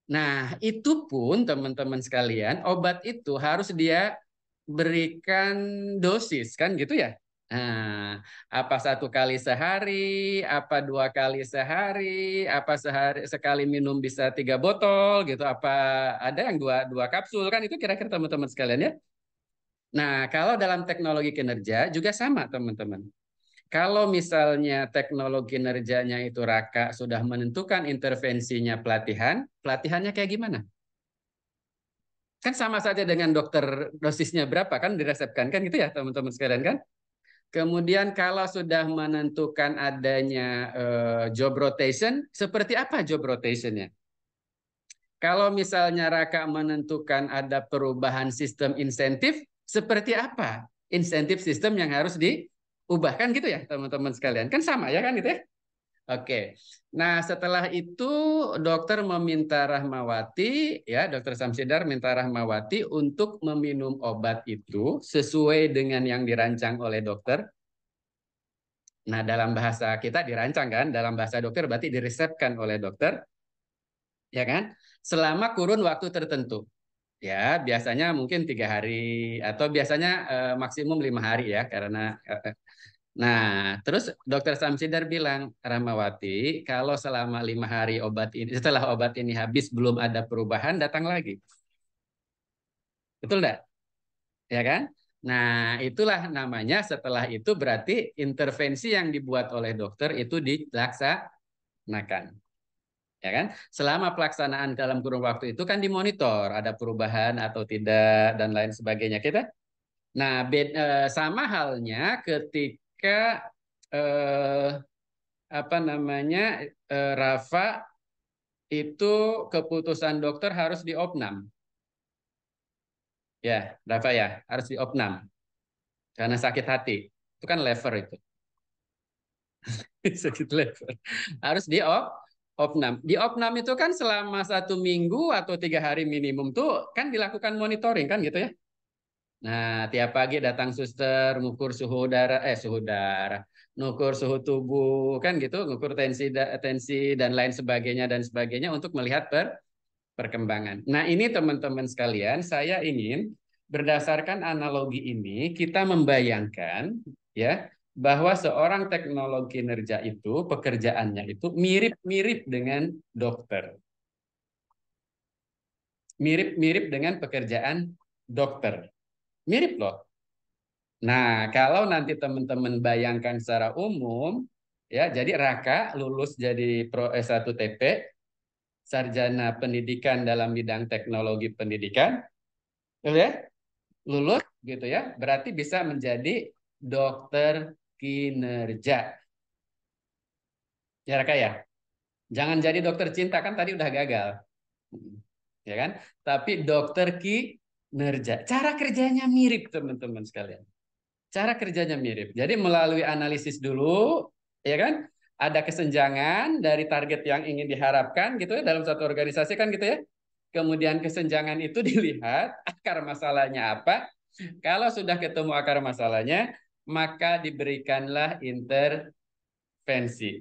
Speaker 1: Nah, itu pun teman-teman sekalian, obat itu harus dia berikan dosis kan gitu ya. Nah, apa 1 kali sehari, apa 2 kali sehari, apa sehari sekali minum bisa 3 botol gitu, apa ada yang dua kapsul kan, itu kira-kira teman-teman sekalian ya. Nah, kalau dalam teknologi kinerja juga sama teman-teman. Kalau misalnya teknologi kinerjanya itu Raka sudah menentukan intervensinya pelatihan, pelatihannya kayak gimana? Kan sama saja dengan dokter dosisnya berapa kan diresepkan kan gitu ya teman-teman sekalian kan. Kemudian kalau sudah menentukan adanya job rotation, seperti apa job rotationnya? Kalau misalnya Raka menentukan ada perubahan sistem insentif, seperti apa insentif sistem yang harus diubahkan gitu ya teman-teman sekalian? Kan sama ya kan gitu ya? Oke. Nah, setelah itu dokter meminta Rahmawati, ya, dokter Samsidar minta Rahmawati untuk meminum obat itu sesuai dengan yang dirancang oleh dokter. Nah, dalam bahasa kita dirancang kan, dalam bahasa dokter berarti diresepkan oleh dokter, ya kan? Selama kurun waktu tertentu. Ya, biasanya mungkin 3 hari atau biasanya maksimum 5 hari ya, karena nah, terus dokter Samsidar bilang, Rahmawati, kalau selama 5 hari obat ini, setelah obat ini habis belum ada perubahan, datang lagi. Betul enggak? Ya kan? Nah, itulah namanya setelah itu berarti intervensi yang dibuat oleh dokter itu dilaksanakan. Ya kan? Selama pelaksanaan dalam kurun waktu itu kan dimonitor, ada perubahan atau tidak dan lain sebagainya kita. Nah, sama halnya ketika apa namanya Rafa itu keputusan dokter harus diopnam. Ya, Rafa ya, harus diopnam karena sakit hati. Itu kan lever itu. Sakit lever. Harus diopnam. Diopnam itu kan selama 1 minggu atau 3 hari minimum tuh kan dilakukan monitoring kan gitu ya. Nah, tiap pagi datang suster, ngukur suhu darah, ngukur suhu tubuh, kan gitu, ngukur tensi dan lain sebagainya untuk melihat perkembangan. Nah, ini teman-teman sekalian, saya ingin berdasarkan analogi ini kita membayangkan ya bahwa seorang teknolog kinerja itu pekerjaannya itu mirip-mirip dengan dokter. Mirip-mirip dengan pekerjaan dokter. Mirip loh. Nah, kalau nanti teman-teman bayangkan secara umum, ya, jadi Raka lulus jadi Pro S1 TP, sarjana pendidikan dalam bidang teknologi pendidikan, ya, lulus gitu ya, berarti bisa menjadi dokter kinerja. Ya Raka ya, jangan jadi dokter cinta kan tadi udah gagal, ya kan? Tapi dokter kinerja, cara kerjanya mirip teman-teman sekalian. Cara kerjanya mirip. Jadi melalui analisis dulu, ya kan? Ada kesenjangan dari target yang ingin diharapkan gitu ya dalam satu organisasi kan gitu ya. Kemudian kesenjangan itu dilihat akar masalahnya apa. Kalau sudah ketemu akar masalahnya, maka diberikanlah intervensi.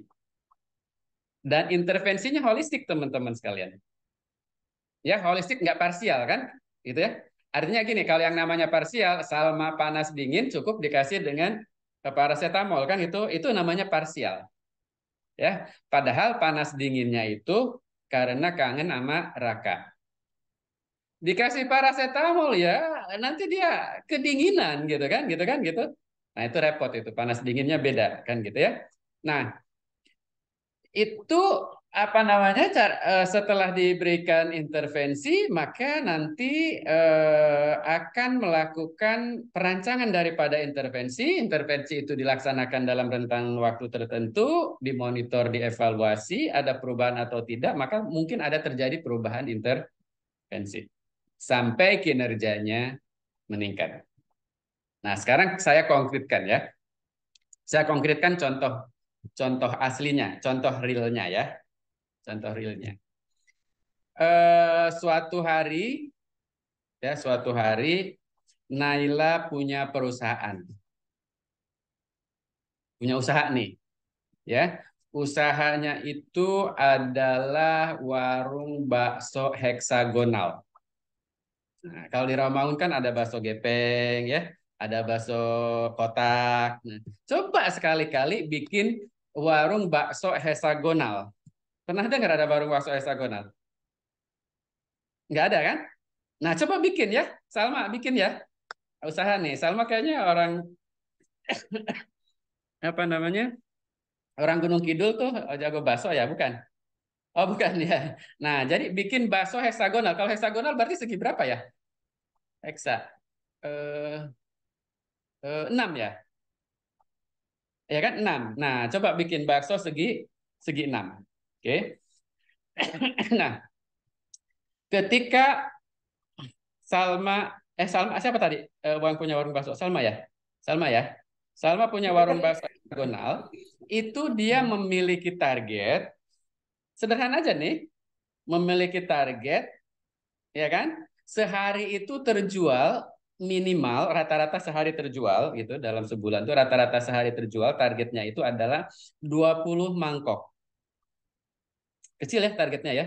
Speaker 1: Dan intervensinya holistik teman-teman sekalian. Ya, holistik nggak parsial kan? Gitu ya. Artinya gini, kalau yang namanya parsial, salma panas dingin cukup dikasih dengan paracetamol kan itu namanya parsial. Ya, padahal panas dinginnya itu karena kangen sama Raka. Dikasih paracetamol ya, nanti dia kedinginan gitu kan, gitu kan, gitu. Nah, itu repot itu, panas dinginnya beda kan gitu ya. Nah, itu apa namanya setelah diberikan intervensi maka nanti akan melakukan perancangan daripada intervensi itu dilaksanakan dalam rentang waktu tertentu, dimonitor, dievaluasi, ada perubahan atau tidak, maka mungkin ada terjadi perubahan intervensi sampai kinerjanya meningkat. Nah, sekarang saya konkretkan ya, saya konkretkan contoh aslinya, contoh realnya ya. Contoh realnya. Suatu hari Naila punya perusahaan. Punya usaha nih, ya. Usahanya itu adalah warung bakso heksagonal. Nah, kalau di Rawamangun kan ada bakso gepeng ya, ada bakso kotak. Nah, coba sekali-kali bikin warung bakso heksagonal. Pernah dengar ada warung bakso heksagonal? Nggak ada kan? Nah, coba bikin ya. Salma bikin ya. Usaha nih. Salma kayaknya orang apa namanya? Orang Gunung Kidul tuh jago bakso ya, bukan? Oh, bukan ya. Nah, jadi bikin bakso heksagonal. Kalau heksagonal berarti segi berapa ya? Eksa. 6 ya? Ya kan 6. Nah, coba bikin bakso segi 6. Oke. Nah, ketika Salma siapa tadi? Yang punya warung bakso Salma ya? Salma ya. Salma punya warung bakso diagonal, itu dia memiliki target sederhana aja nih, memiliki target ya kan? Sehari itu terjual minimal rata-rata sehari terjual gitu dalam sebulan tuh rata-rata sehari terjual targetnya itu adalah 20 mangkok. Kecil ya targetnya ya.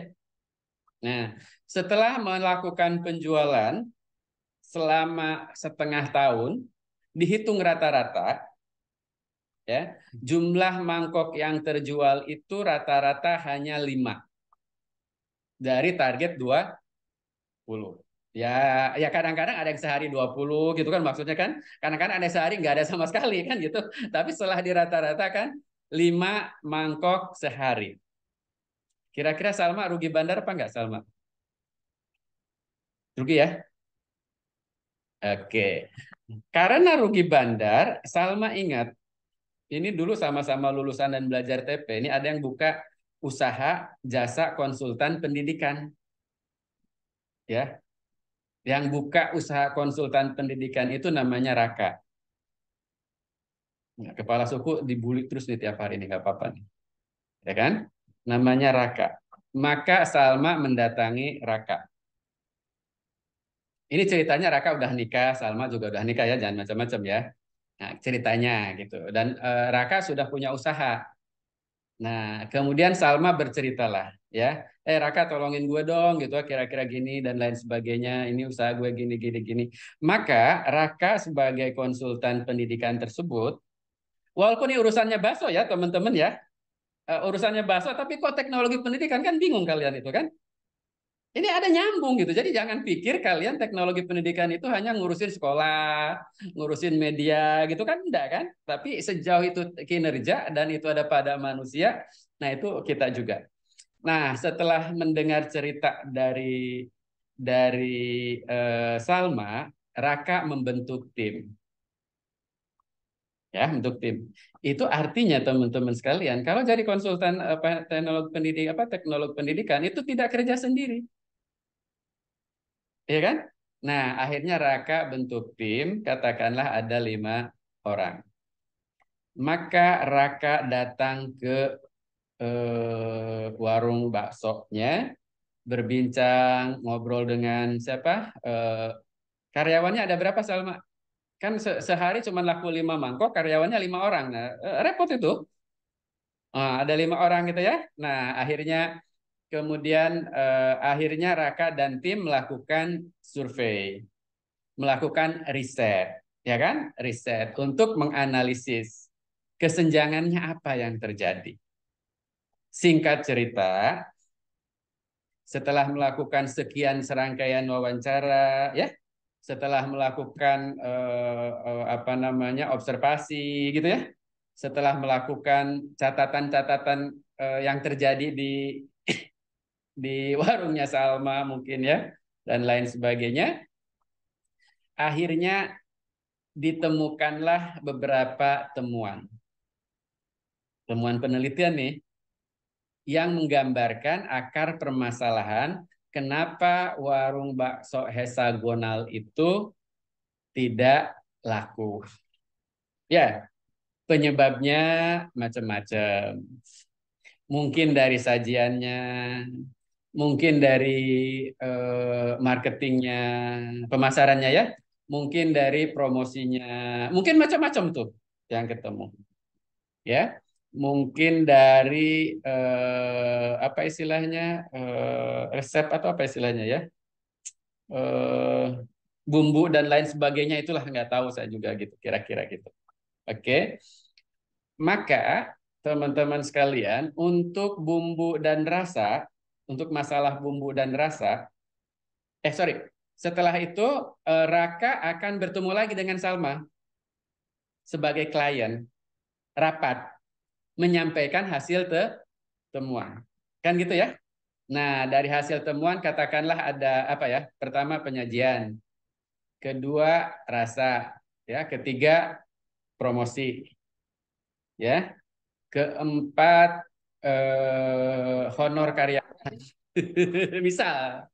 Speaker 1: Nah, setelah melakukan penjualan selama setengah tahun, dihitung rata-rata, ya, jumlah mangkok yang terjual itu rata-rata hanya 5 dari target 20. Ya kadang-kadang ada yang sehari 20 gitu kan maksudnya kan. Kadang-kadang ada sehari nggak ada sama sekali kan gitu. Tapi setelah dirata-rata kan 5 mangkok sehari. Kira-kira Salma rugi bandar apa nggak Salma? Rugi ya? Oke. Karena rugi bandar, Salma ingat, ini dulu sama-sama lulusan dan belajar TP, ini ada yang buka usaha jasa konsultan pendidikan. Ya, yang buka usaha konsultan pendidikan itu namanya Raka. Nah, kepala suku dibully terus nih tiap hari nih, nggak apa-apa nih. Ya kan? Namanya Raka. Maka Salma mendatangi Raka. Ini ceritanya Raka udah nikah, Salma juga udah nikah ya, jangan macam-macam ya. Nah, ceritanya gitu. Dan Raka sudah punya usaha. Nah, kemudian Salma berceritalah, ya, Raka tolongin gue dong, gitu, kira-kira gini dan lain sebagainya. Ini usaha gue gini, gini, gini. Maka Raka sebagai konsultan pendidikan tersebut, walaupun ini urusannya bakso ya, teman-teman ya, urusannya bakso, tapi kok teknologi pendidikan kan bingung kalian itu kan? Ini ada nyambung gitu. Jadi jangan pikir kalian teknologi pendidikan itu hanya ngurusin sekolah, ngurusin media gitu kan enggak kan? Tapi sejauh itu kinerja dan itu ada pada manusia, nah itu kita juga. Nah, setelah mendengar cerita dari Salma, Raka membentuk tim. Ya, bentuk tim. Itu artinya teman-teman sekalian, kalau jadi konsultan teknologi pendidikan itu tidak kerja sendiri. Iya kan? Nah, akhirnya Raka bentuk tim, katakanlah ada 5 orang. Maka Raka datang ke warung baksonya, berbincang, ngobrol dengan siapa? Karyawannya ada berapa, Salma? Kan sehari cuma laku 5 mangkok, karyawannya 5 orang. Nah, repot itu. Ada 5 orang gitu ya. Nah, akhirnya Raka dan tim melakukan survei, melakukan riset, ya kan? Riset untuk menganalisis kesenjangannya apa yang terjadi. Singkat cerita, setelah melakukan sekian serangkaian wawancara, ya, setelah melakukan observasi, gitu ya, setelah melakukan catatan-catatan yang terjadi di warungnya Salma mungkin ya, dan lain sebagainya, akhirnya ditemukanlah beberapa temuan penelitian nih yang menggambarkan akar permasalahan kenapa warung bakso hexagonal itu tidak laku. Ya, penyebabnya macam-macam. Mungkin dari sajiannya, mungkin dari marketingnya, pemasarannya ya, mungkin dari promosinya, mungkin macam-macam tuh yang ketemu. Ya, mungkin dari apa istilahnya, resep atau apa istilahnya ya, eh, bumbu dan lain sebagainya, itulah nggak tahu saya juga gitu, kira-kira gitu. Oke, maka teman-teman sekalian, untuk bumbu dan rasa, untuk masalah bumbu dan rasa, setelah itu Raka akan bertemu lagi dengan Salma sebagai klien, rapat, menyampaikan hasil temuan. Kan gitu ya? Nah, dari hasil temuan katakanlah ada apa ya? Pertama penyajian. kedua rasa, ya, ketiga promosi, ya, keempat honor karyawan. Misal,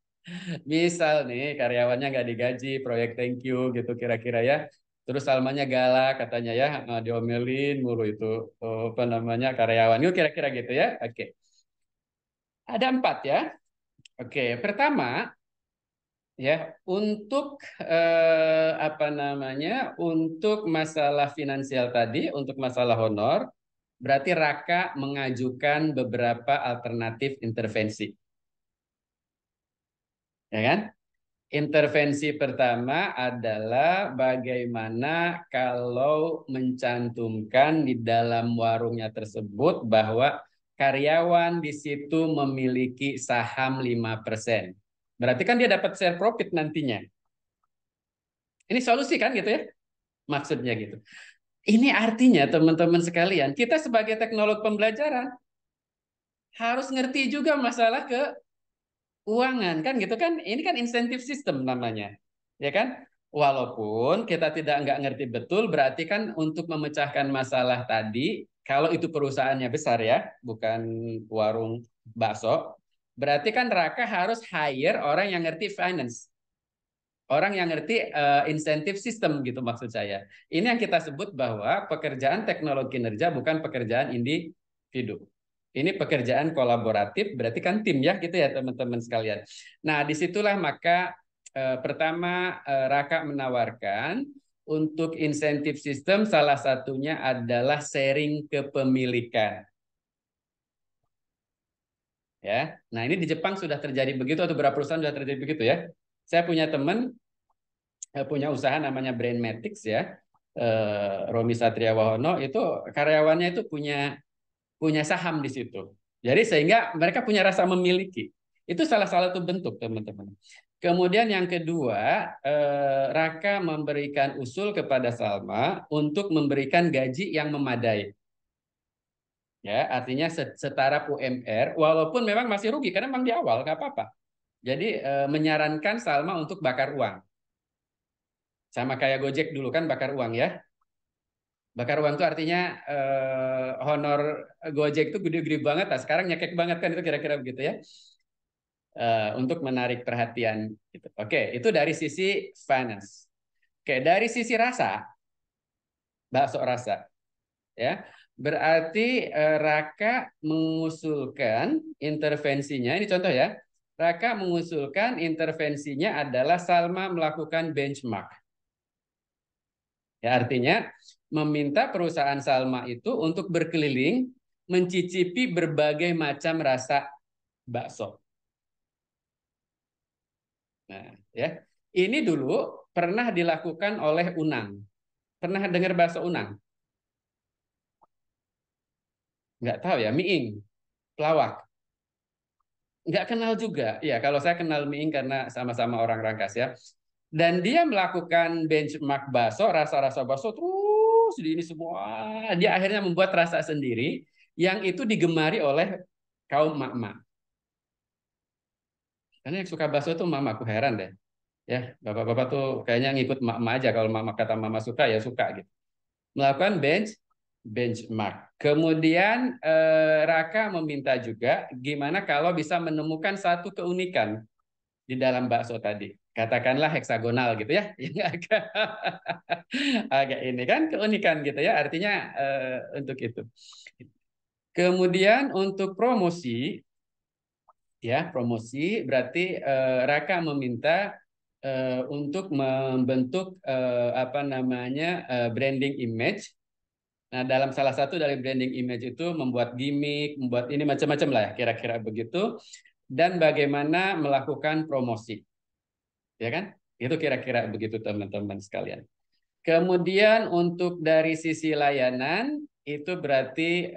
Speaker 1: misal nih karyawannya nggak digaji, proyek thank you gitu kira-kira ya. Terus Salmanya galak katanya ya, diomelin mulu itu apa namanya karyawan. Itu kira-kira gitu ya. Oke. Ada 4 ya. Oke, pertama ya untuk apa namanya untuk masalah finansial tadi, untuk masalah honor, berarti Raka mengajukan beberapa alternatif intervensi, ya kan? Intervensi pertama adalah bagaimana kalau mencantumkan di dalam warungnya tersebut bahwa karyawan di situ memiliki saham 5%. Berarti kan dia dapat share profit nantinya. Ini solusi kan gitu ya? Maksudnya gitu. Ini artinya teman-teman sekalian, kita sebagai teknolog pembelajaran harus ngerti juga masalah keuangan kan gitu kan. Ini kan insentif sistem namanya. Ya kan? Walaupun kita tidak nggak ngerti betul, berarti kan untuk memecahkan masalah tadi, kalau itu perusahaannya besar ya, bukan warung bakso, berarti kan Raka harus hire orang yang ngerti finance. Orang yang ngerti insentif sistem gitu maksud saya. Ini yang kita sebut bahwa pekerjaan teknologi kinerja bukan pekerjaan individu. Ini pekerjaan kolaboratif, berarti kan tim ya gitu ya teman-teman sekalian. Nah, disitulah maka pertama Raka menawarkan untuk insentif sistem salah satunya adalah sharing kepemilikan. Ya, nah ini di Jepang sudah terjadi begitu atau beberapa perusahaan sudah terjadi begitu ya. Saya punya teman punya usaha namanya Brainmatics ya, Romi Satriawahono itu karyawannya itu punya saham di situ. Jadi sehingga mereka punya rasa memiliki. Itu salah satu bentuk teman-teman. Kemudian yang kedua, Raka memberikan usul kepada Salma untuk memberikan gaji yang memadai. Ya, artinya setara UMR, walaupun memang masih rugi karena memang di awal nggak apa-apa. Jadi menyarankan Salma untuk bakar uang. Sama kayak Gojek dulu kan bakar uang ya. Bakar uang itu artinya honor Gojek itu gede-gede banget. Nah, sekarang nyekek banget kan itu kira-kira begitu ya. Untuk menarik perhatian. Gitu. Oke, itu dari sisi finance. Oke, dari sisi rasa, bakso rasa. Ya, berarti Raka mengusulkan intervensinya. Ini contoh ya. Raka mengusulkan intervensinya adalah Salma melakukan benchmark. Ya, artinya meminta perusahaan Salma itu untuk berkeliling mencicipi berbagai macam rasa bakso. Nah, ya. Ini dulu pernah dilakukan oleh Unang. Pernah dengar bakso Unang? Nggak tahu ya, Miing, pelawak. Nggak kenal juga. Ya, kalau saya kenal Miing karena sama-sama orang Rangkas ya. Dan dia melakukan benchmark bakso, rasa-rasa bakso terus di ini semua. Dia akhirnya membuat rasa sendiri yang itu digemari oleh kaum mak-mak. Karena yang suka bakso tuh mama, aku heran deh. Ya, bapak-bapak tuh kayaknya ngikut mak-mak aja. Kalau mama kata mama suka ya suka gitu. Melakukan benchmark. Kemudian Raka meminta juga gimana kalau bisa menemukan satu keunikan di dalam bakso tadi. Katakanlah heksagonal gitu ya. Yang agak ini kan keunikan gitu ya. Artinya untuk itu. Kemudian untuk promosi ya promosi berarti Raka meminta untuk membentuk apa namanya branding image. Nah, dalam salah satu dari branding image itu membuat gimmick, membuat ini macam-macam lah ya, kira-kira begitu. Dan bagaimana melakukan promosi, ya kan? Itu kira-kira begitu teman-teman sekalian. Kemudian untuk dari sisi layanan itu berarti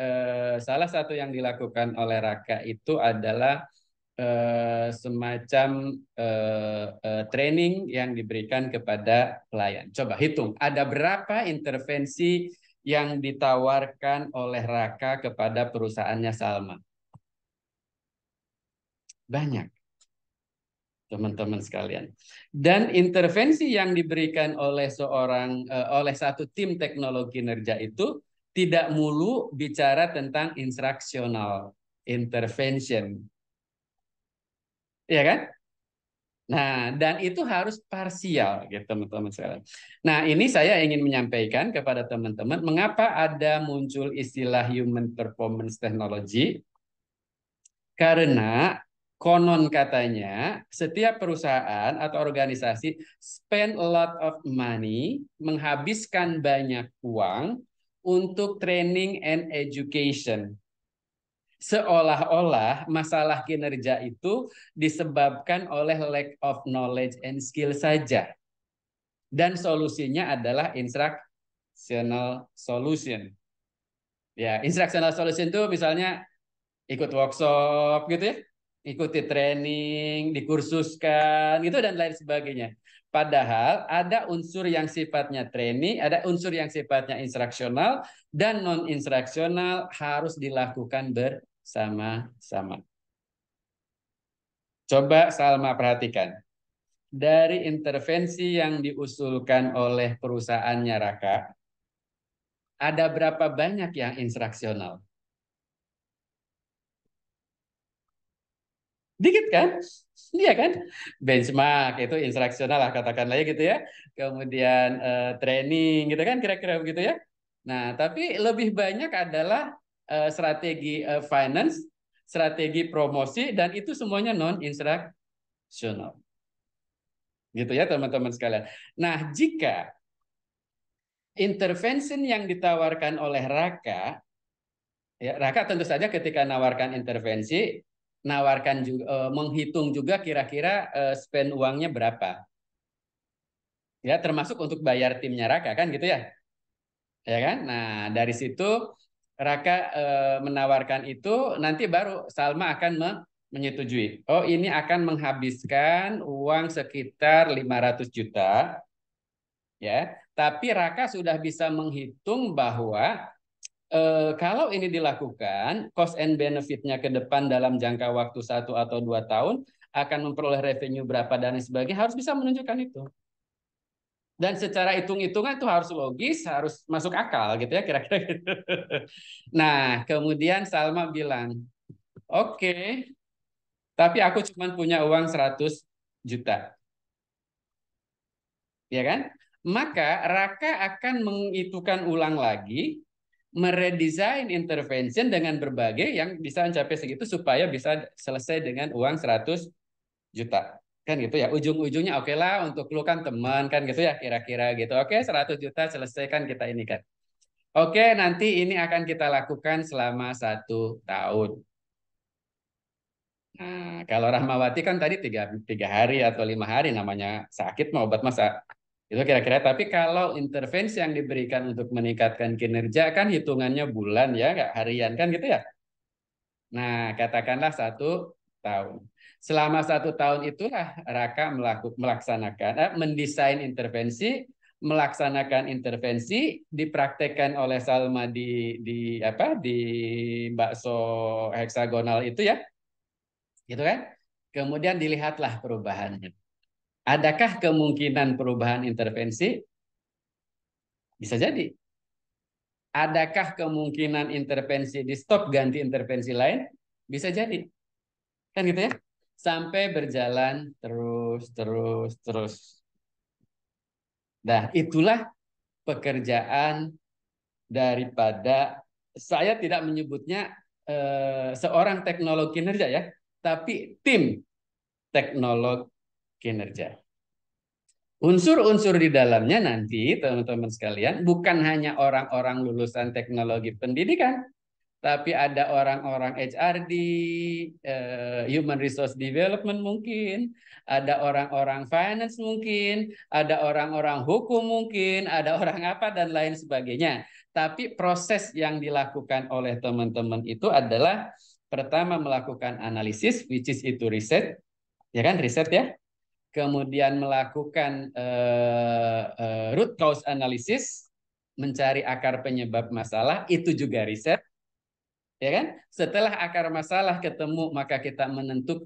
Speaker 1: salah satu yang dilakukan oleh Raka itu adalah semacam training yang diberikan kepada pelayan. Coba hitung, ada berapa intervensi yang ditawarkan oleh Raka kepada perusahaannya Salma? Banyak. teman-teman sekalian. Dan intervensi yang diberikan oleh oleh satu tim teknologi kinerja itu tidak mulu bicara tentang instructional intervention. Ya kan? Nah, dan itu harus parsial gitu teman-teman sekalian. Nah, ini saya ingin menyampaikan kepada teman-teman mengapa ada muncul istilah human performance technology. Karena konon katanya setiap perusahaan atau organisasi spend a lot of money, menghabiskan banyak uang untuk training and education. Seolah-olah masalah kinerja itu disebabkan oleh lack of knowledge and skill saja. Dan solusinya adalah instructional solution. Ya, instructional solution itu misalnya ikut workshop gitu ya, ikuti training, dikursuskan, gitu dan lain sebagainya. Padahal ada unsur yang sifatnya training, ada unsur yang sifatnya instruksional, dan non-instruksional harus dilakukan bersama-sama. Coba Salma perhatikan. Dari intervensi yang diusulkan oleh perusahaannya Raka, ada berapa banyak yang instruksional? Dikit kan? Iya kan? Benchmark itu instruksional lah katakanlah ya gitu ya. Kemudian training gitu kan kira-kira begitu ya. Nah, tapi lebih banyak adalah strategi finance, strategi promosi dan itu semuanya non instruksional. Gitu ya teman-teman sekalian. Nah, jika intervention yang ditawarkan oleh Raka, ya Raka tentu saja ketika nawarkan intervensi nawarkan juga menghitung juga kira-kira spend uangnya berapa. Ya, termasuk untuk bayar timnya Raka kan gitu ya. Ya kan? Nah, dari situ Raka menawarkan itu nanti baru Salma akan menyetujui. Oh, ini akan menghabiskan uang sekitar 500 juta ya. Tapi Raka sudah bisa menghitung bahwa kalau ini dilakukan, cost and benefit-nya ke depan dalam jangka waktu 1 atau 2 tahun akan memperoleh revenue berapa dan sebagainya harus bisa menunjukkan itu. Dan secara hitung-hitungan itu harus logis, harus masuk akal gitu ya kira-kira gitu. Nah, kemudian Salma bilang, oke, tapi aku cuma punya uang 100 juta. Ya kan? Maka Raka akan menghitungkan ulang lagi meredesain intervention dengan berbagai yang bisa mencapai segitu supaya bisa selesai dengan uang 100 juta. Kan gitu ya. Ujung-ujungnya oke lah untuk lu kan teman kan gitu ya kira-kira gitu. Oke 100 juta selesaikan kita ini kan. Oke nanti ini akan kita lakukan selama 1 tahun. Nah, kalau Rahmawati kan tadi tiga hari atau 5 hari namanya sakit mau obat masa itu kira-kira. Tapi kalau intervensi yang diberikan untuk meningkatkan kinerja kan hitungannya bulan ya, nggak harian kan gitu ya. Nah, katakanlah 1 tahun. Selama 1 tahun itulah Raka melaksanakan, mendesain intervensi, melaksanakan intervensi, dipraktekkan oleh Salma di bakso heksagonal itu ya, gitu kan? Kemudian dilihatlah perubahannya. Adakah kemungkinan perubahan intervensi? Bisa jadi. Adakah kemungkinan intervensi di stop ganti intervensi lain? Bisa jadi. Kan gitu ya. Sampai berjalan terus. Nah, itulah pekerjaan daripada saya tidak menyebutnya seorang teknolog kinerja ya, tapi tim teknolog kinerja. Unsur-unsur di dalamnya nanti teman-teman sekalian bukan hanya orang-orang lulusan teknologi pendidikan, tapi ada orang-orang HRD, Human Resource Development mungkin, ada orang-orang finance mungkin, ada orang-orang hukum mungkin, ada orang apa dan lain sebagainya. Tapi proses yang dilakukan oleh teman-teman itu adalah pertama melakukan analisis, which is itu riset, ya kan riset ya. Kemudian melakukan root cause analysis, mencari akar penyebab masalah, itu juga riset. Ya kan? Setelah akar masalah ketemu, maka kita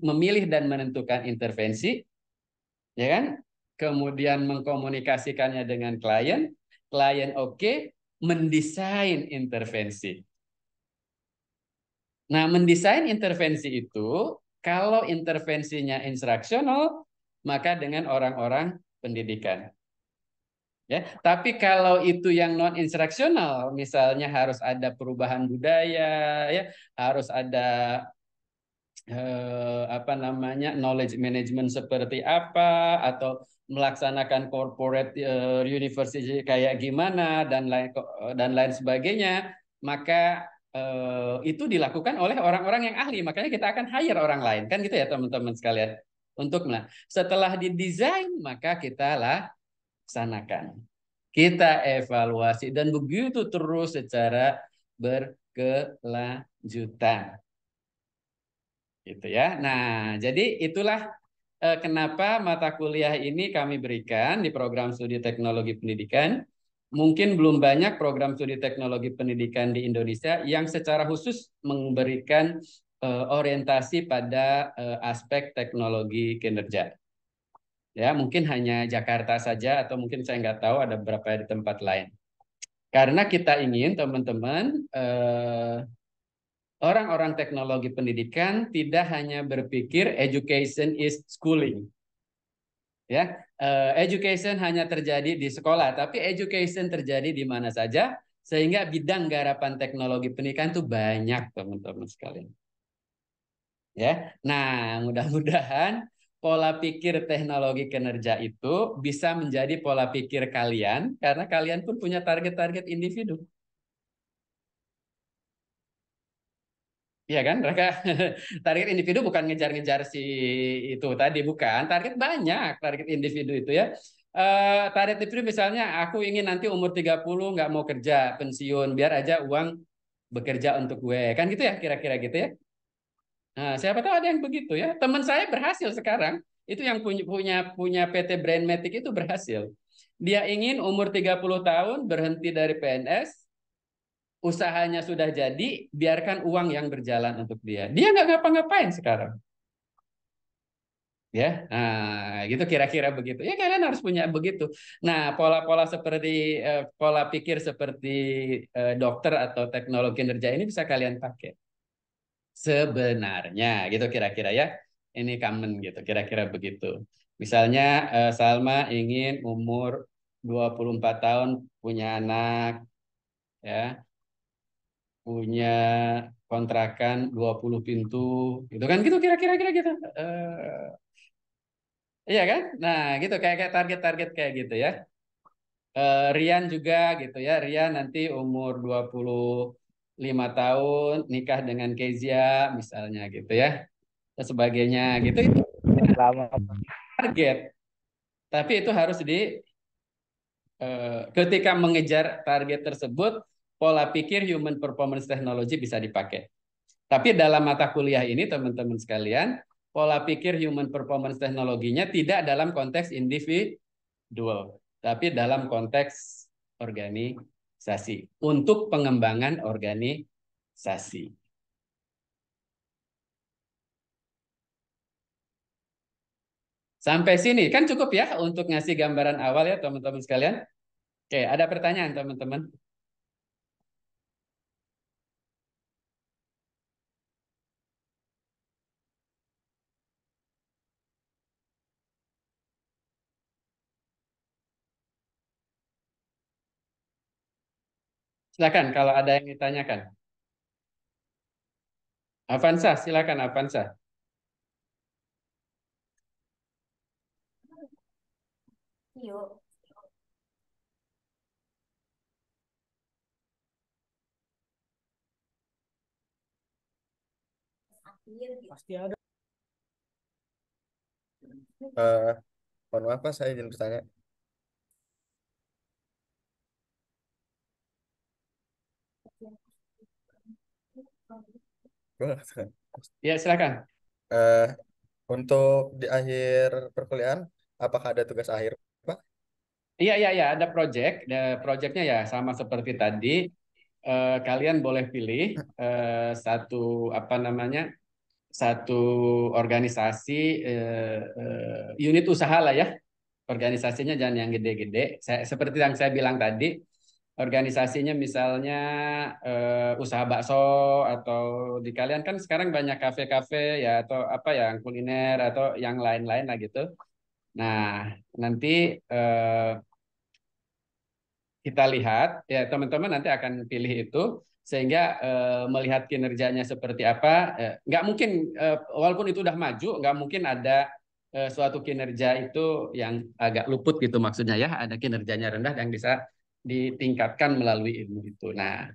Speaker 1: memilih dan menentukan intervensi, ya kan? Kemudian mengkomunikasikannya dengan klien, klien oke, mendesain intervensi. Nah, mendesain intervensi itu, kalau intervensinya instruksional, maka dengan orang-orang pendidikan. Ya, tapi kalau itu yang non instruksional, misalnya harus ada perubahan budaya, ya, harus ada apa namanya knowledge management seperti apa, atau melaksanakan corporate university kayak gimana dan lain sebagainya, maka itu dilakukan oleh orang-orang yang ahli. Makanya kita akan hire orang lain, kan gitu ya teman-teman sekalian. Setelah didesain, maka kita laksanakan. Kita evaluasi dan begitu terus secara berkelanjutan. Gitu ya. Nah, jadi itulah kenapa mata kuliah ini kami berikan di program studi teknologi pendidikan. Mungkin belum banyak program studi teknologi pendidikan di Indonesia yang secara khusus memberikan orientasi pada aspek teknologi kinerja. Ya, mungkin hanya Jakarta saja atau mungkin saya nggak tahu ada beberapa di tempat lain. Karena kita ingin teman-teman orang-orang teknologi pendidikan tidak hanya berpikir education is schooling. Ya, education hanya terjadi di sekolah, tapi education terjadi di mana saja, sehingga bidang garapan teknologi pendidikan itu banyak, teman-teman sekalian. Ya, nah mudah-mudahan pola pikir teknologi kinerja itu bisa menjadi pola pikir kalian, karena kalian pun punya target-target individu. Iya kan, mereka target individu bukan ngejar-ngejar si itu tadi, bukan. Target individu itu ya. Target individu misalnya aku ingin nanti umur 30 nggak mau kerja, pensiun, biar aja uang bekerja untuk gue. Kan gitu ya, kira-kira gitu ya. Nah, siapa tahu ada yang begitu ya. Teman saya berhasil sekarang. Itu yang punya PT Brainmatic itu berhasil. Dia ingin umur 30 tahun berhenti dari PNS, usahanya sudah jadi, biarkan uang yang berjalan untuk dia. Dia nggak ngapa-ngapain sekarang. Ya, nah, gitu kira-kira begitu. Ya kalian harus punya begitu. Nah, pola-pola seperti pola pikir seperti dokter atau teknologi kinerja ini bisa kalian pakai. Sebenarnya, gitu kira-kira ya. Ini common gitu, kira-kira begitu. Misalnya Salma ingin umur 24 tahun punya anak, ya, punya kontrakan 20 pintu gitu kan, gitu kira-kira gitu. Iya kan, nah gitu kayak target-target kayak gitu ya. Rian juga gitu ya, Rian nanti umur 25 tahun nikah dengan Kezia misalnya gitu ya, dan sebagainya gitu. Itu
Speaker 4: Selamat.
Speaker 1: target, tapi itu harus ketika mengejar target tersebut, pola pikir human performance technology bisa dipakai. Tapi dalam mata kuliah ini teman-teman sekalian, pola pikir human performance teknologinya tidak dalam konteks individual, tapi dalam konteks organisasi, untuk pengembangan organisasi. Sampai sini kan cukup ya untuk ngasih gambaran awal ya teman-teman sekalian. Oke, ada pertanyaan teman-teman? Silakan kalau ada yang ditanyakan. Avanza, silakan Avanza.
Speaker 5: Yuk.
Speaker 4: Pasti ada.
Speaker 3: Eh, mohon maaf Pak, saya izin bertanya.
Speaker 1: Ya, silakan.
Speaker 3: Eh, untuk di akhir perkuliahan, apakah ada tugas akhir, Pak?
Speaker 1: Iya, iya, iya, ada project. Projectnya ya sama seperti tadi. kalian boleh pilih satu apa namanya satu organisasi unit usaha lah ya. Organisasinya jangan yang gede-gede. Seperti yang saya bilang tadi, organisasinya misalnya usaha bakso atau di kalian kan sekarang banyak kafe-kafe ya atau apa ya yang kuliner atau yang lain-lain lah gitu. Nah, nanti kita lihat ya teman-teman nanti akan pilih itu sehingga melihat kinerjanya seperti apa. Nggak mungkin walaupun itu udah maju, nggak mungkin ada suatu kinerja itu yang agak luput gitu maksudnya ya. Ada kinerjanya rendah yang bisa ditingkatkan melalui ilmu itu. Nah,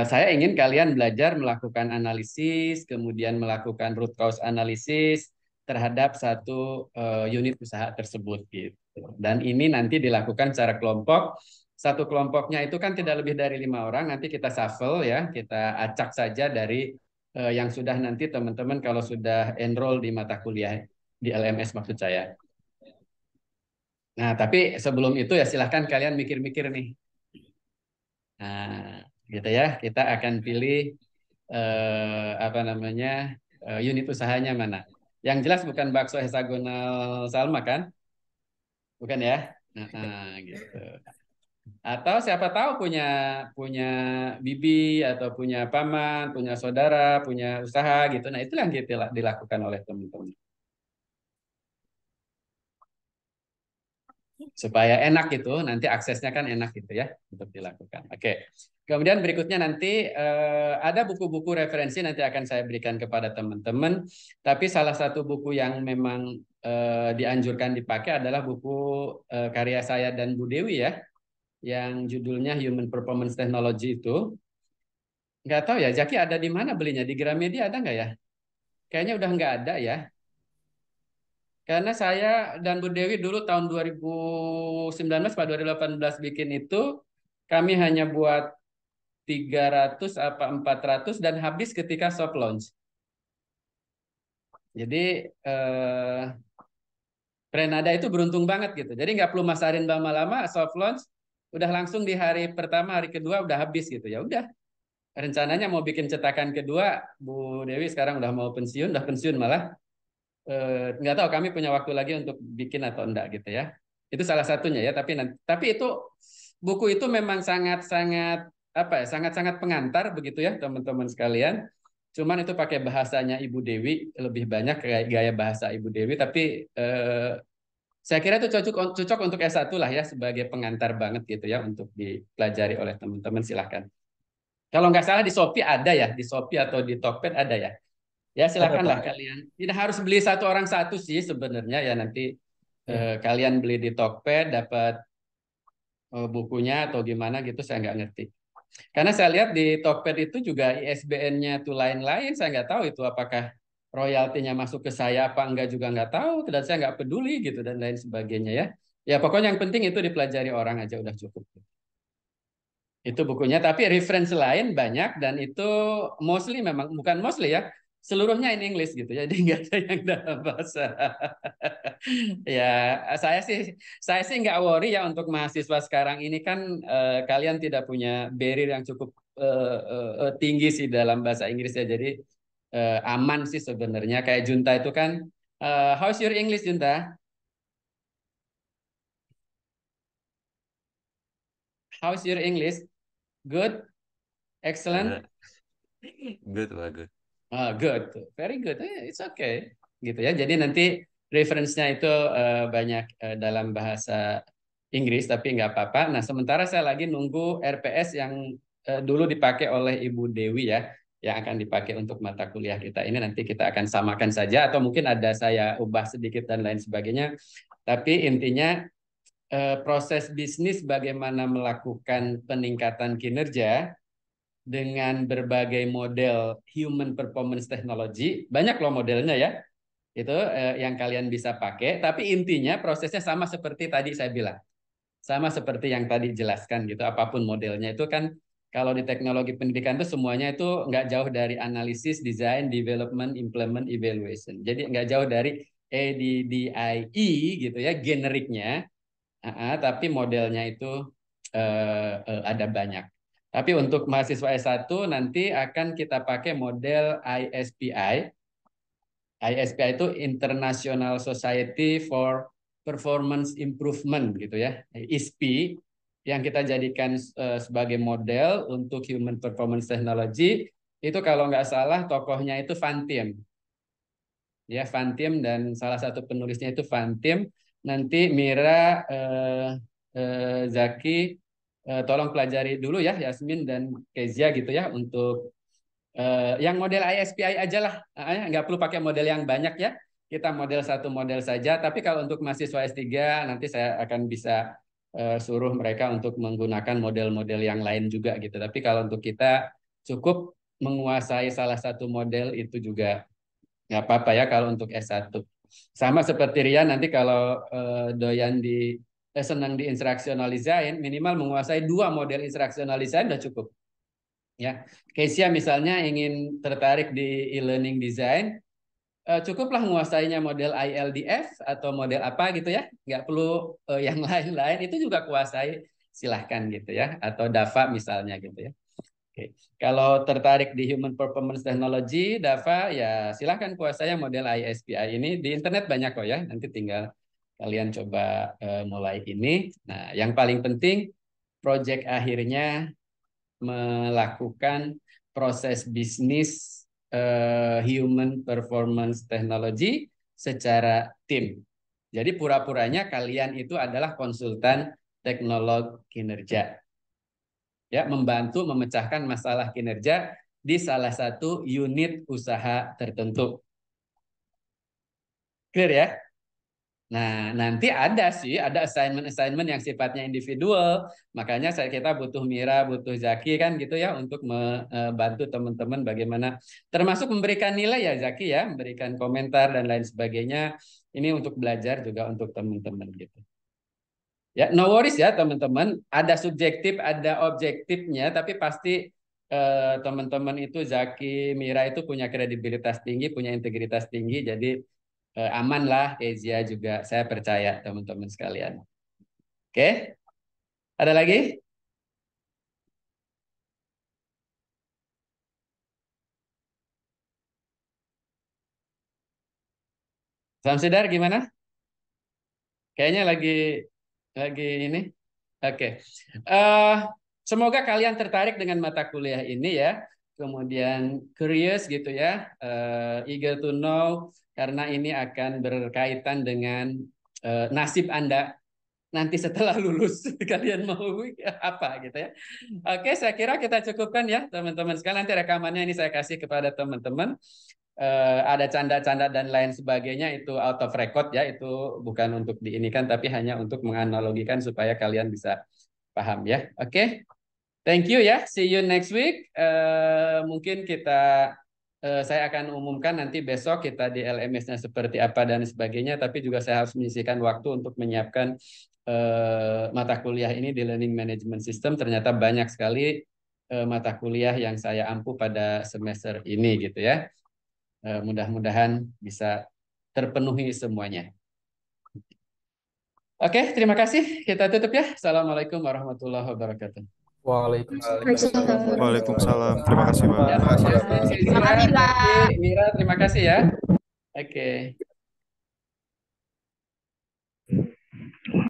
Speaker 1: saya ingin kalian belajar melakukan analisis, kemudian melakukan root cause analisis terhadap satu unit usaha tersebut gitu. Dan ini nanti dilakukan secara kelompok. Satu kelompoknya itu kan tidak lebih dari 5 orang. Nanti kita shuffle ya, kita acak saja dari yang sudah nanti teman-teman kalau sudah enroll di mata kuliah di LMS maksud saya. Nah, tapi sebelum itu ya silahkan kalian mikir-mikir nih. Nah, gitu ya. Kita akan pilih apa namanya unit usahanya mana. Yang jelas bukan bakso hexagonal Salma kan? Bukan ya? Gitu. Atau siapa tahu punya punya bibi atau punya paman, punya saudara, punya usaha gitu. Nah, itu yang kita dilakukan oleh teman-teman. Supaya enak gitu, nanti aksesnya kan enak gitu ya untuk dilakukan. Oke. Kemudian berikutnya nanti ada buku-buku referensi nanti akan saya berikan kepada teman-teman. Tapi salah satu buku yang memang dianjurkan dipakai adalah buku karya saya dan Bu Dewi ya, yang judulnya Human Performance Technology itu. Nggak tahu ya, Jaki ada di mana belinya? Di Gramedia ada nggak ya? Kayaknya udah nggak ada ya. Karena saya dan Bu Dewi dulu tahun 2019 pada 2018 bikin itu, kami hanya buat 300 apa 400 dan habis ketika soft launch. Jadi Prenada itu beruntung banget gitu. Jadi nggak perlu masarin lama-lama, soft launch udah langsung di hari pertama, hari kedua udah habis gitu. Ya udah. Rencananya mau bikin cetakan kedua, Bu Dewi sekarang udah mau pensiun, udah pensiun malah. Nggak tahu kami punya waktu lagi untuk bikin atau enggak gitu ya. Itu salah satunya ya. Tapi itu buku itu memang sangat-sangat apa ya, sangat-sangat pengantar begitu ya teman-teman sekalian. Cuman itu pakai bahasanya Ibu Dewi lebih banyak kayak gaya bahasa Ibu Dewi. Tapi saya kira itu cocok untuk S1 lah ya sebagai pengantar banget gitu ya untuk dipelajari oleh teman-teman silahkan. Kalau nggak salah di Shopee ada ya, di Shopee atau di Tokped ada ya. Ya
Speaker 3: Ada,
Speaker 1: silakanlah
Speaker 3: Pak.
Speaker 1: kalian. Tidak harus beli satu orang satu sih sebenarnya ya nanti kalian beli di Tokped dapat bukunya atau gimana gitu saya nggak ngerti. Karena saya lihat di Tokped itu juga ISBN-nya tuh lain-lain. Saya nggak tahu itu apakah royaltinya masuk ke saya apa enggak juga nggak tahu dan saya nggak peduli gitu dan lain sebagainya ya. Ya pokoknya yang penting itu dipelajari orang aja udah cukup. Itu bukunya, tapi reference lain banyak dan itu mostly memang bukan mostly ya, seluruhnya in English gitu ya, jadi nggak ada yang dalam bahasa. Ya, saya sih nggak worry ya untuk mahasiswa sekarang ini kan kalian tidak punya barrier yang cukup tinggi sih dalam bahasa Inggris ya, jadi aman sih sebenarnya. Kayak Junta itu kan, how's your English Junta? How's your English? Good, excellent.
Speaker 6: Good, good.
Speaker 1: Good, very good. It's okay, gitu ya. Jadi nanti reference-nya itu banyak dalam bahasa Inggris, tapi nggak apa-apa. Nah, sementara saya lagi nunggu RPS yang dulu dipakai oleh Ibu Dewi ya, yang akan dipakai untuk mata kuliah kita ini. Nanti kita akan samakan saja, atau mungkin ada saya ubah sedikit dan lain sebagainya. Tapi intinya proses bisnis bagaimana melakukan peningkatan kinerja dengan berbagai model human performance technology, banyak loh modelnya ya, itu yang kalian bisa pakai, tapi intinya prosesnya sama seperti tadi saya bilang, sama seperti yang tadi jelaskan gitu, apapun modelnya itu kan, kalau di teknologi pendidikan itu semuanya itu nggak jauh dari analisis, design, development, implement, evaluation, jadi nggak jauh dari ADDIE gitu ya, generiknya, tapi modelnya itu ada banyak. Tapi untuk mahasiswa S1 nanti akan kita pakai model ISPI. ISPI itu International Society for Performance Improvement gitu ya, ISPI, yang kita jadikan sebagai model untuk Human Performance Technology. Itu kalau nggak salah tokohnya itu Van Tiem. Ya, Van Tiem, dan salah satu penulisnya itu Van Tiem. Nanti Mira, Zaki, tolong pelajari dulu ya, Yasmin dan Kezia gitu ya, untuk yang model ISPI aja lah. Nggak perlu pakai model yang banyak ya. Kita model satu model saja. Tapi kalau untuk mahasiswa S3 nanti saya akan bisa suruh mereka untuk menggunakan model-model yang lain juga gitu. Tapi kalau untuk kita cukup menguasai salah satu model itu juga nggak apa-apa ya kalau untuk S1. Sama seperti Rian, nanti kalau doyan senang di instructional design, minimal menguasai 2 model instructional design udah cukup. Ya, Kesia misalnya ingin tertarik di e-learning design, cukuplah menguasainya model ILDF atau model apa gitu ya, nggak perlu yang lain-lain, itu juga kuasai, silahkan gitu ya, atau DAVA misalnya gitu ya. Oke. Kalau tertarik di Human Performance Technology, DAVA, ya silahkan kuasai model ISPI ini, di internet banyak kok ya, nanti tinggal kalian coba mulai ini. Nah, yang paling penting, proyek akhirnya melakukan proses bisnis Human Performance Technology secara tim. Jadi pura-puranya kalian itu adalah konsultan teknolog kinerja. Ya, membantu memecahkan masalah kinerja di salah satu unit usaha tertentu. Clear ya? Nah, nanti ada assignment-assignment yang sifatnya individual. Makanya kita butuh Mira, butuh Zaki kan gitu ya, untuk membantu teman-teman bagaimana, termasuk memberikan nilai ya Zaki ya, memberikan komentar dan lain sebagainya. Ini untuk belajar juga untuk teman-teman gitu. Ya, no worries ya teman-teman. Ada subjektif, ada objektifnya, tapi pasti teman-teman itu, Zaki, Mira itu punya kredibilitas tinggi, punya integritas tinggi, jadi aman lah. Kezia juga, saya percaya teman-teman sekalian. Oke, ada lagi? Samsidar gimana? Kayaknya lagi ini. Oke. Semoga kalian tertarik dengan mata kuliah ini ya. Kemudian curious gitu ya, eager to know, karena ini akan berkaitan dengan nasib Anda nanti setelah lulus. Kalian mau apa gitu ya. Oke, saya kira kita cukupkan ya teman-teman sekalian. Nanti rekamannya ini saya kasih kepada teman-teman. Ada canda-canda dan lain sebagainya, itu out of record ya, itu bukan untuk diinikan tapi hanya untuk menganalogikan supaya kalian bisa paham ya. Oke. Thank you ya. See you next week. Mungkin saya akan umumkan nanti besok kita di LMS-nya seperti apa dan sebagainya, tapi juga saya harus menyisihkan waktu untuk menyiapkan mata kuliah ini di Learning Management System. Ternyata banyak sekali mata kuliah yang saya ampu pada semester ini gitu ya. Mudah-mudahan bisa terpenuhi semuanya. Oke, terima kasih. Kita tutup ya. Assalamualaikum warahmatullahi wabarakatuh.
Speaker 4: Waalaikumsalam.
Speaker 6: Waalaikumsalam. Terima kasih, Pak.
Speaker 1: Ya,
Speaker 3: Terima kasih, Bapak.
Speaker 1: Kezia,
Speaker 5: Terima kasih, Pak.
Speaker 1: Zaki, Mira, terima kasih ya. Oke.